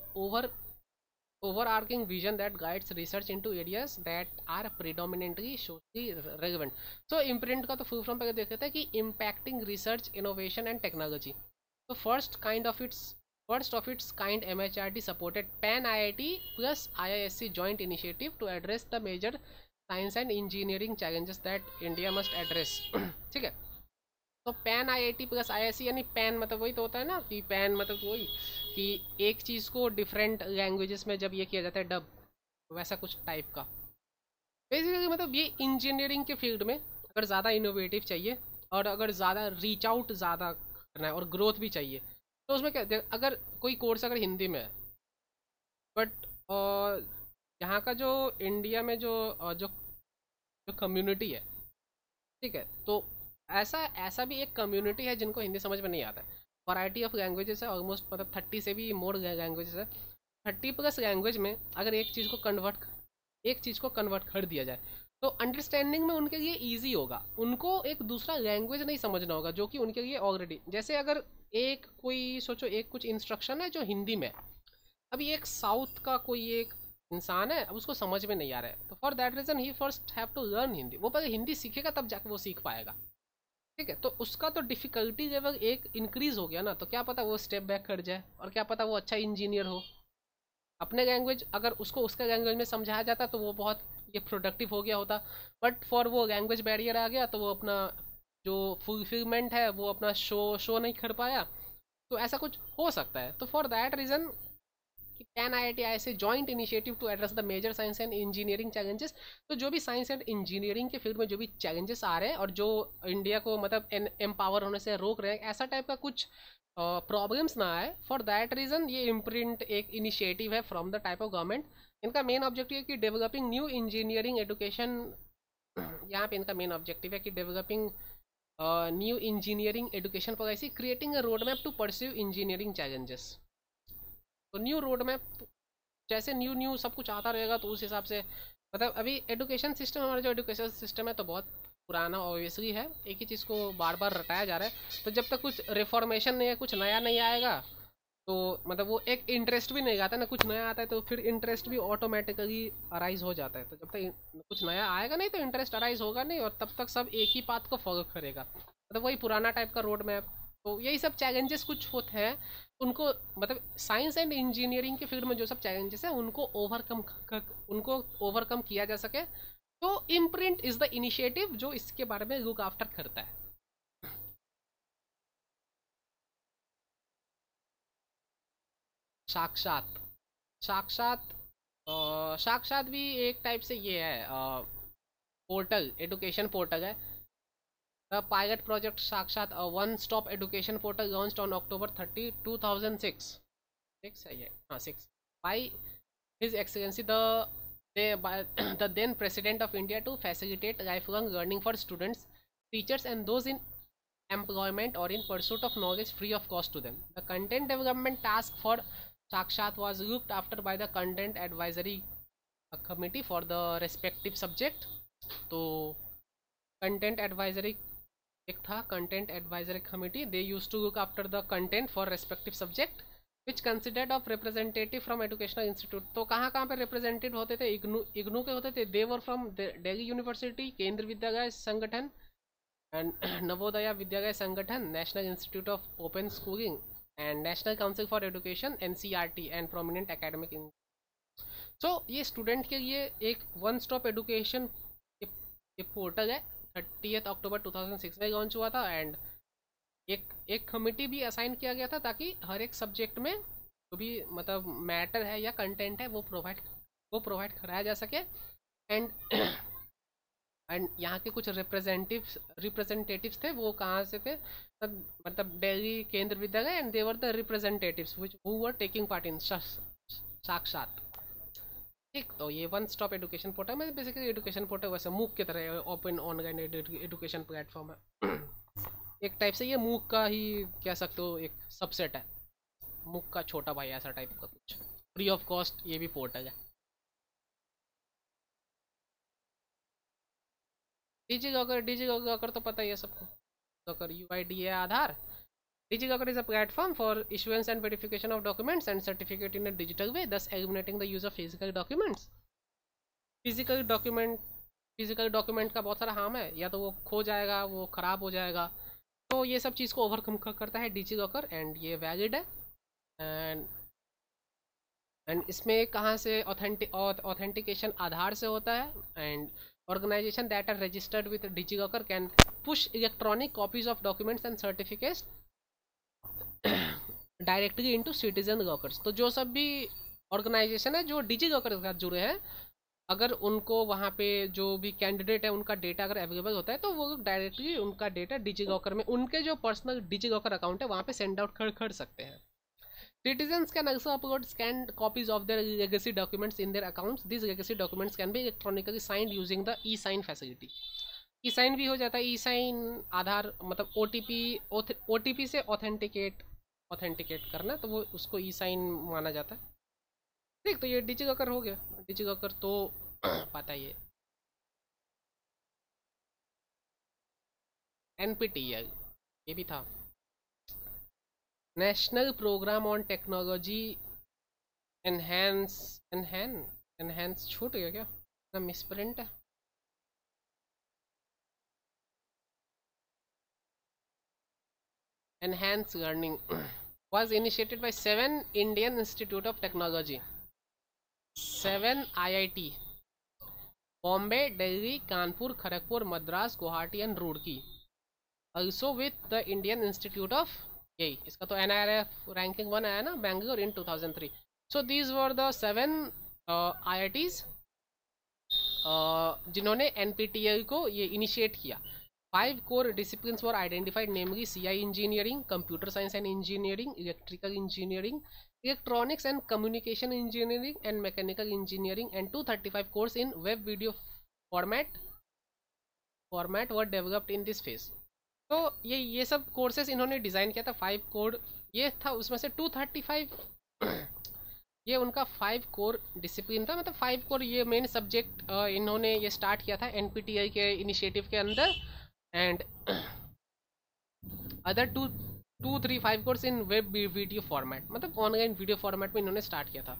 overarching vision that guides research into areas that are predominantly socially relevant. So imprint का तो full form पहले देख लेते हैं कि impacting research, innovation and technology. So first of its kind MHRD supported PAN IIT plus IISc joint initiative to address the major science and engineering challenges that India must address. ठीक है, तो PAN IIT plus IISc यानी PAN मतलब वही तो होता है ना, कि PAN मतलब वही कि एक चीज़ को डिफरेंट लैंग्वेजेस में जब ये किया जाता है डब, वैसा कुछ टाइप का बेसिकली। मतलब ये इंजीनियरिंग के फील्ड में अगर ज़्यादा इनोवेटिव चाहिए और अगर ज़्यादा रीच आउट ज़्यादा करना है और ग्रोथ भी चाहिए, तो उसमें क्या, अगर कोई कोर्स अगर हिंदी में है बट यहाँ का जो इंडिया में जो कम्युनिटी है, ठीक है, तो ऐसा भी एक कम्युनिटी है जिनको हिंदी समझ में नहीं आता है। वैरायटी ऑफ लैंग्वेजेस है ऑलमोस्ट, मतलब 30 से भी मोर लैंग्वेजेस है। 30+ लैंग्वेज में अगर एक चीज़ को कन्वर्ट कर दिया जाए तो अंडरस्टैंडिंग में उनके लिए ईजी होगा। उनको एक दूसरा लैंग्वेज नहीं समझना होगा जो कि उनके लिए ऑलरेडी, जैसे अगर एक कोई सोचो एक कुछ इंस्ट्रक्शन है जो हिंदी में, अभी एक साउथ का कोई एक इंसान है, अब उसको समझ में नहीं आ रहा है, तो for that reason he first have to learn Hindi. वो पहले हिंदी सीखेगा तब जाके वो सीख पाएगा, ठीक है। तो उसका तो डिफ़िकल्टी लेवल एक इंक्रीज़ हो गया ना, तो क्या पता वो स्टेप बैक कर जाए और क्या पता वो अच्छा इंजीनियर हो। अपने लैंग्वेज अगर उसको उसके लैंग्वेज में समझाया जाता तो वो बहुत ये प्रोडक्टिव हो गया होता, बट फॉर वो लैंग्वेज बैरियर आ गया तो वो अपना जो फुलफिलमेंट है वो अपना शो नहीं कर पाया, तो ऐसा कुछ हो सकता है। तो for that reason PAN IIT IISc joint initiative to address the major science and engineering challenges. तो जो भी साइंस एंड इंजीनियरिंग के फील्ड में जो भी चैलेंजेस आ रहे हैं और जो इंडिया को मतलब एम्पावर होने से रोक रहे हैं, ऐसा टाइप का कुछ प्रॉब्लम्स ना आए, फॉर दैट रीज़न ये इम्प्रिंट एक इनिशिएटिव है from the type of government. इनका मेन ऑब्जेक्टिव है कि डेवलपिंग न्यू इंजीनियरिंग एडुकेशन, यहाँ पे इनका मेन ऑब्जेक्टिव है कि developing new engineering education policy, creating a road map to pursue engineering challenges. तो न्यू रोड मैप, जैसे न्यू सब कुछ आता रहेगा तो उस हिसाब से, मतलब अभी एडुकेशन सिस्टम, हमारा जो एडुकेशन सिस्टम है तो बहुत पुराना ऑब्वियसली है, एक ही चीज़ को बार बार रटाया जा रहा है। तो जब तक कुछ रिफॉर्मेशन नहीं है, कुछ नया नहीं आएगा, तो मतलब वो एक इंटरेस्ट भी नहीं आता ना, कुछ नया आता है तो फिर इंटरेस्ट भी ऑटोमेटिकली अराइज हो जाता है। तो जब तक कुछ नया आएगा नहीं तो इंटरेस्ट अराइज होगा नहीं, और तब तक सब एक ही पाथ को फॉलो करेगा, मतलब वही पुराना टाइप का रोड मैप। तो यही सब चैलेंजेस कुछ होते हैं उनको, मतलब साइंस एंड इंजीनियरिंग के फील्ड में जो सब चैलेंजेस हैं उनको ओवरकम किया जा सके, तो इम्प्रिंट इज़ द इनिशिएटिव जो इसके बारे में लुक आफ्टर करता है। साक्षात भी एक टाइप से ये है पोर्टल, एडुकेशन पोर्टल है। The pilot project Sakshat, a one-stop education portal launched on October 30, 2006. 6 है ये, हाँ 6. By His Excellency the then President of India to facilitate lifelong learning for students, teachers and those in employment or in pursuit of knowledge free of cost to them. The content development task for Sakshat was looked after by the Content Advisory Committee for the respective subject. तो content advisory एक था content advisory committee, they use to look after the content for respective subject which considered of representative from educational institute. तो कहाँ कहाँ पे representative होते थे? इग्नू के होते थे, they were from Delhi university, Kendra Vidyalaya Sangathan and Navodaya Vidyalaya Sangathan, national institute of open schooling and national council for education NCERT and prominent academic. So ये स्टूडेंट के लिए एक वन स्टॉप एजुकेशन ये पोर्टल है, 30 अक्टूबर 2006 में लॉन्च हुआ था। एंड एक कमिटी भी असाइन किया गया था ताकि हर एक सब्जेक्ट में जो भी मतलब मैटर है या कंटेंट है वो प्रोवाइड कराया जा सके। एंड यहाँ के कुछ रिप्रेजेंटेटिव्स थे, वो कहाँ से थे? मतलब दिल्ली केंद्र विद्यालय, and they were the representatives which who were taking part in साक्षात। ठीक, तो ये वन स्टॉप एजुकेशन पोर्टल में बेसिकली एजुकेशन पोर्टल वैसे मूक की तरह ओपन ऑनलाइन एजुकेशन प्लेटफॉर्म है। एक टाइप से ये मूक का ही कह सकते हो, एक सबसेट है, मूक का छोटा भाई ऐसा टाइप का कुछ। फ्री ऑफ कॉस्ट ये भी पोर्टल है। डिजिलॉकर तो पता ही है सबको, लॉकर UID है Aadhaar. DigiLocker is a platform for issuance and verification of documents and certificate in a digital way, thus eliminating the use of physical documents। Physical document का बहुत सारा हार्म है, या तो वो खो जाएगा, वो ख़राब हो जाएगा, तो ये सब चीज़ को ओवरकम करता है डिजिलॉकर, एंड ये वैलिड है। एंड इसमें कहाँ से ऑथेंटिकेशन आधार से होता है। And organization that are registered with DigiLocker can push electronic copies of documents and certificates directly into citizen lockers। तो जो सब भी ऑर्गेनाइजेशन है जो डिजिलॉकर के साथ जुड़े हैं, अगर उनको वहाँ पे जो भी कैंडिडेट है उनका डेटा अगर अवेलेबल होता है तो वो डायरेक्टली उनका डेटा डिजिलॉकर में, उनके जो पर्सनल डिजिलॉकर अकाउंट है वहाँ पे सेंड आउट कर सकते हैं। Citizens can also upload scanned copies of their legacy documents in their accounts. These legacy documents can be electronically signed using the e-sign facility। e-sign भी हो जाता है, e-sign आधार मतलब OTP से ऑथेंटिकेट करना, तो वो उसको e-sign माना जाता है। ठीक, तो ये डिजिलॉकर हो गया। डिजिलॉकर तो पता ही है। NPTEL ये भी था, national program on technology enhance छूट गया क्या? ना मिसप्रिंट है। Enhance learning was initiated by 7 Indian Institute of Technology, 7 IIT, Bombay, Delhi, Kanpur, Kharagpur, Madras, Guwahati and Roorkee, also with the Indian Institute of, यही इसका तो NIRF रैंकिंग 1 आया ना, बेंगलोर इन 2003। So these were the 7 IITs जिन्होंने NPTEL को ये इनिशिएट किया। 5 core disciplines were identified, namely CI engineering, computer science and engineering, electrical engineering, electronics and communication engineering, and mechanical engineering, and 235 courses in web video format were developed in this phase। तो ये सब courses इन्होंने design किया था। 5 core ये था, उसमें से 235 ये उनका 5 कोर डिसिप्लिन था, मतलब 5 कोर ये मेन सब्जेक्ट इन्होंने ये स्टार्ट किया था NPTEL के इनिशिएटिव के अंदर। And other 235 course in web video format, मतलब ऑनलाइन वीडियो फॉर्मेट में इन्होंने स्टार्ट किया था।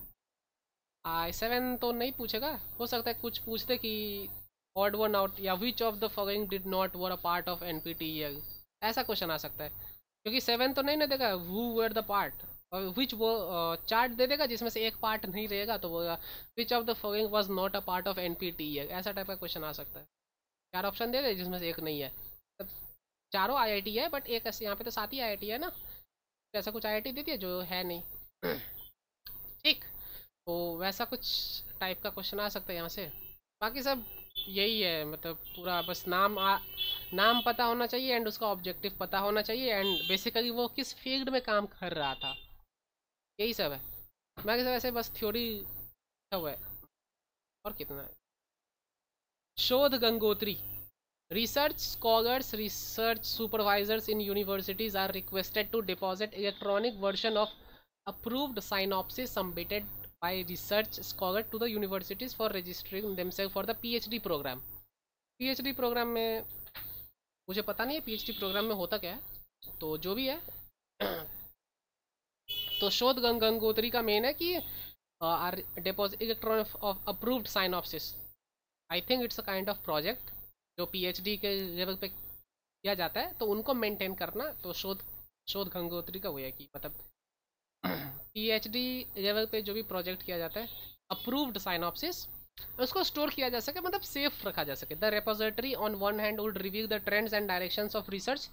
I7 तो नहीं पूछेगा, हो सकता है कुछ पूछते कि ऑड वन आउट या which of the following did not were a part of NPTEL, ऐसा क्वेश्चन आ सकता है, क्योंकि 7 तो नहीं ना देगा हु वर द पार्ट, और विच वो चार्ट दे देगा जिसमें से एक पार्ट नहीं रहेगा, तो वो which of the following was not a part of NPTEL, ऐसा टाइप का क्वेश्चन आ सकता है। 4 ऑप्शन दे दे जिसमें से एक नहीं है, तो चारों IIT है बट एक ऐसे यहाँ पे तो 7 ही IIT है ना, ऐसा कुछ IIT देती है जो है नहीं। ठीक, तो वैसा कुछ टाइप का क्वेश्चन आ सकता है यहाँ से। बाकी सब यही है, मतलब पूरा बस नाम पता होना चाहिए एंड उसका ऑब्जेक्टिव पता होना चाहिए एंड बेसिकली वो किस फील्ड में काम कर रहा था, यही सब है। बाकी सब ऐसे बस थ्योरी सब है, और कितना है। शोध Gangotri, research scholars, research supervisors in universities are requested to deposit electronic version of approved synopsis submitted by research scholar to the universities for registering themselves for the PhD program। PhD program में मुझे पता नहीं है PhD programme में होता क्या है, तो जो भी है तो शोध गंगोत्री का मेन है कि are deposit electron of approved synopsis. I think it's a kind of project जो पीएचडी के लेवल पे किया जाता है, तो उनको मेंटेन करना। तो शोध गंगोत्री का वो है कि मतलब पीएचडी लेवल पे जो भी प्रोजेक्ट किया जाता है अप्रूव्ड साइनॉप्सिस, उसको स्टोर किया जा सके, मतलब सेफ रखा जा सके। The repository on one hand would reveal the trends and directions of research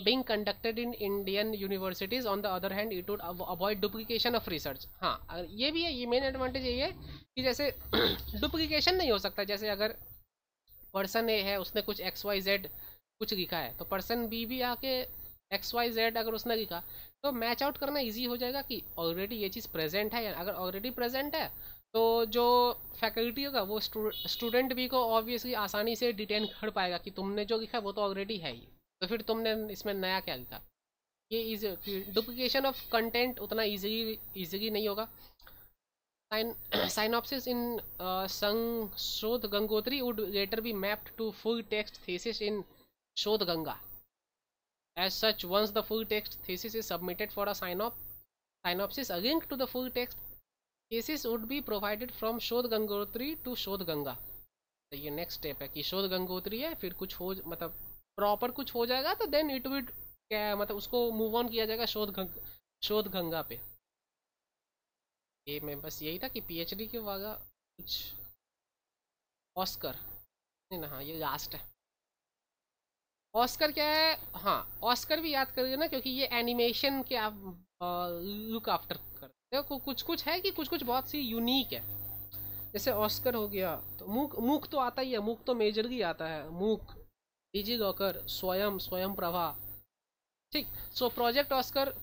being conducted in Indian universities. On the other hand it would avoid duplication of research। हाँ ये भी है, ये मेन एडवांटेज यही है कि जैसे डुप्लीकेशन नहीं हो सकता। जैसे अगर पर्सन ए है, उसने कुछ XYZ कुछ लिखा है, तो पर्सन बी भी आके XYZ अगर उसने लिखा, तो मैच आउट करना इजी हो जाएगा कि ऑलरेडी ये चीज़ प्रेजेंट है। अगर ऑलरेडी प्रेजेंट है तो जो फैकल्टी होगा वो स्टूडेंट भी को ऑब्वियसली आसानी से डिटेन कर पाएगा कि तुमने जो लिखा वो तो ऑलरेडी है ही, तो फिर तुमने इसमें नया क्या लिखा। ये इजी डुप्लीकेशन ऑफ कंटेंट उतना इजीली नहीं होगा। Synopsis in Shod Gangotri would later be mapped to full text thesis in Shod Ganga. As such, once the full text thesis is submitted for a synopsis, a link to the full text thesis would be provided from Shod Gangotri to Shod Ganga। तो ये next step है कि शोध गंगोत्री है, फिर कुछ हो मतलब प्रॉपर कुछ हो जाएगा तो देन इट विल क्या मतलब उसको मूव ऑन किया जाएगा शोध गंगा पे। ये मैं बस यही था कि पीएचडी के वाला कुछ ऑस्कर नहीं ना, हाँ ये लास्ट है। ऑस्कर क्या है, हाँ ऑस्कर भी याद करिए ना, क्योंकि ये एनिमेशन के आप लुक आफ्टर करते हो। कुछ है कि कुछ बहुत सी यूनिक है। जैसे ऑस्कर हो गया, तो मूक तो आता ही है, मूक तो मेजरली आता है, मूक, डिजिलॉकर, स्वयं प्रभा, ठीक। So project Oscar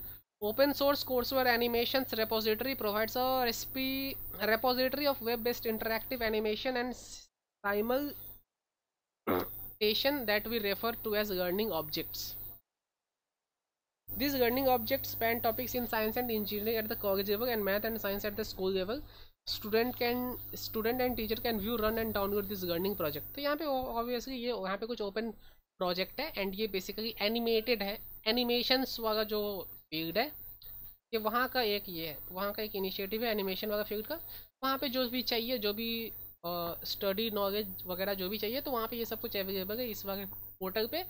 open source courseware animations repository provides a repository of web based interactive animation and simulation that we refer to as learning objects. These learning objects span topics in science and engineering at the college level and math and science at the school level. Student and teacher can view, run and download this learning project। तो यहाँ पे obviously ये यहाँ पे कुछ open project है and ये basically animated है। एनिमेशंस वाला जो फील्ड है ये वहाँ का एक इनिशिएटिव है एनिमेशन वाला फील्ड का। वहाँ पे जो भी चाहिए, जो भी स्टडी नॉलेज वगैरह जो भी चाहिए, तो वहाँ पे ये सब कुछ अवेलेबल है इस वाले पोर्टल पे,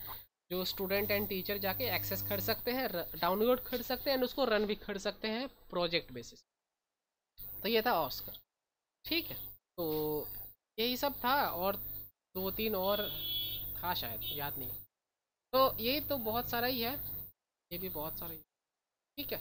जो स्टूडेंट एंड टीचर जाके एक्सेस कर सकते हैं, डाउनलोड कर सकते हैं एंड उसको रन भी कर सकते हैं प्रोजेक्ट बेसिस। तो ये था ऑस्कर, ठीक है। तो यही सब था, और 2-3 और था शायद, याद नहीं। तो ये तो बहुत सारा ही है, ये भी बहुत सारा ही, ठीक है।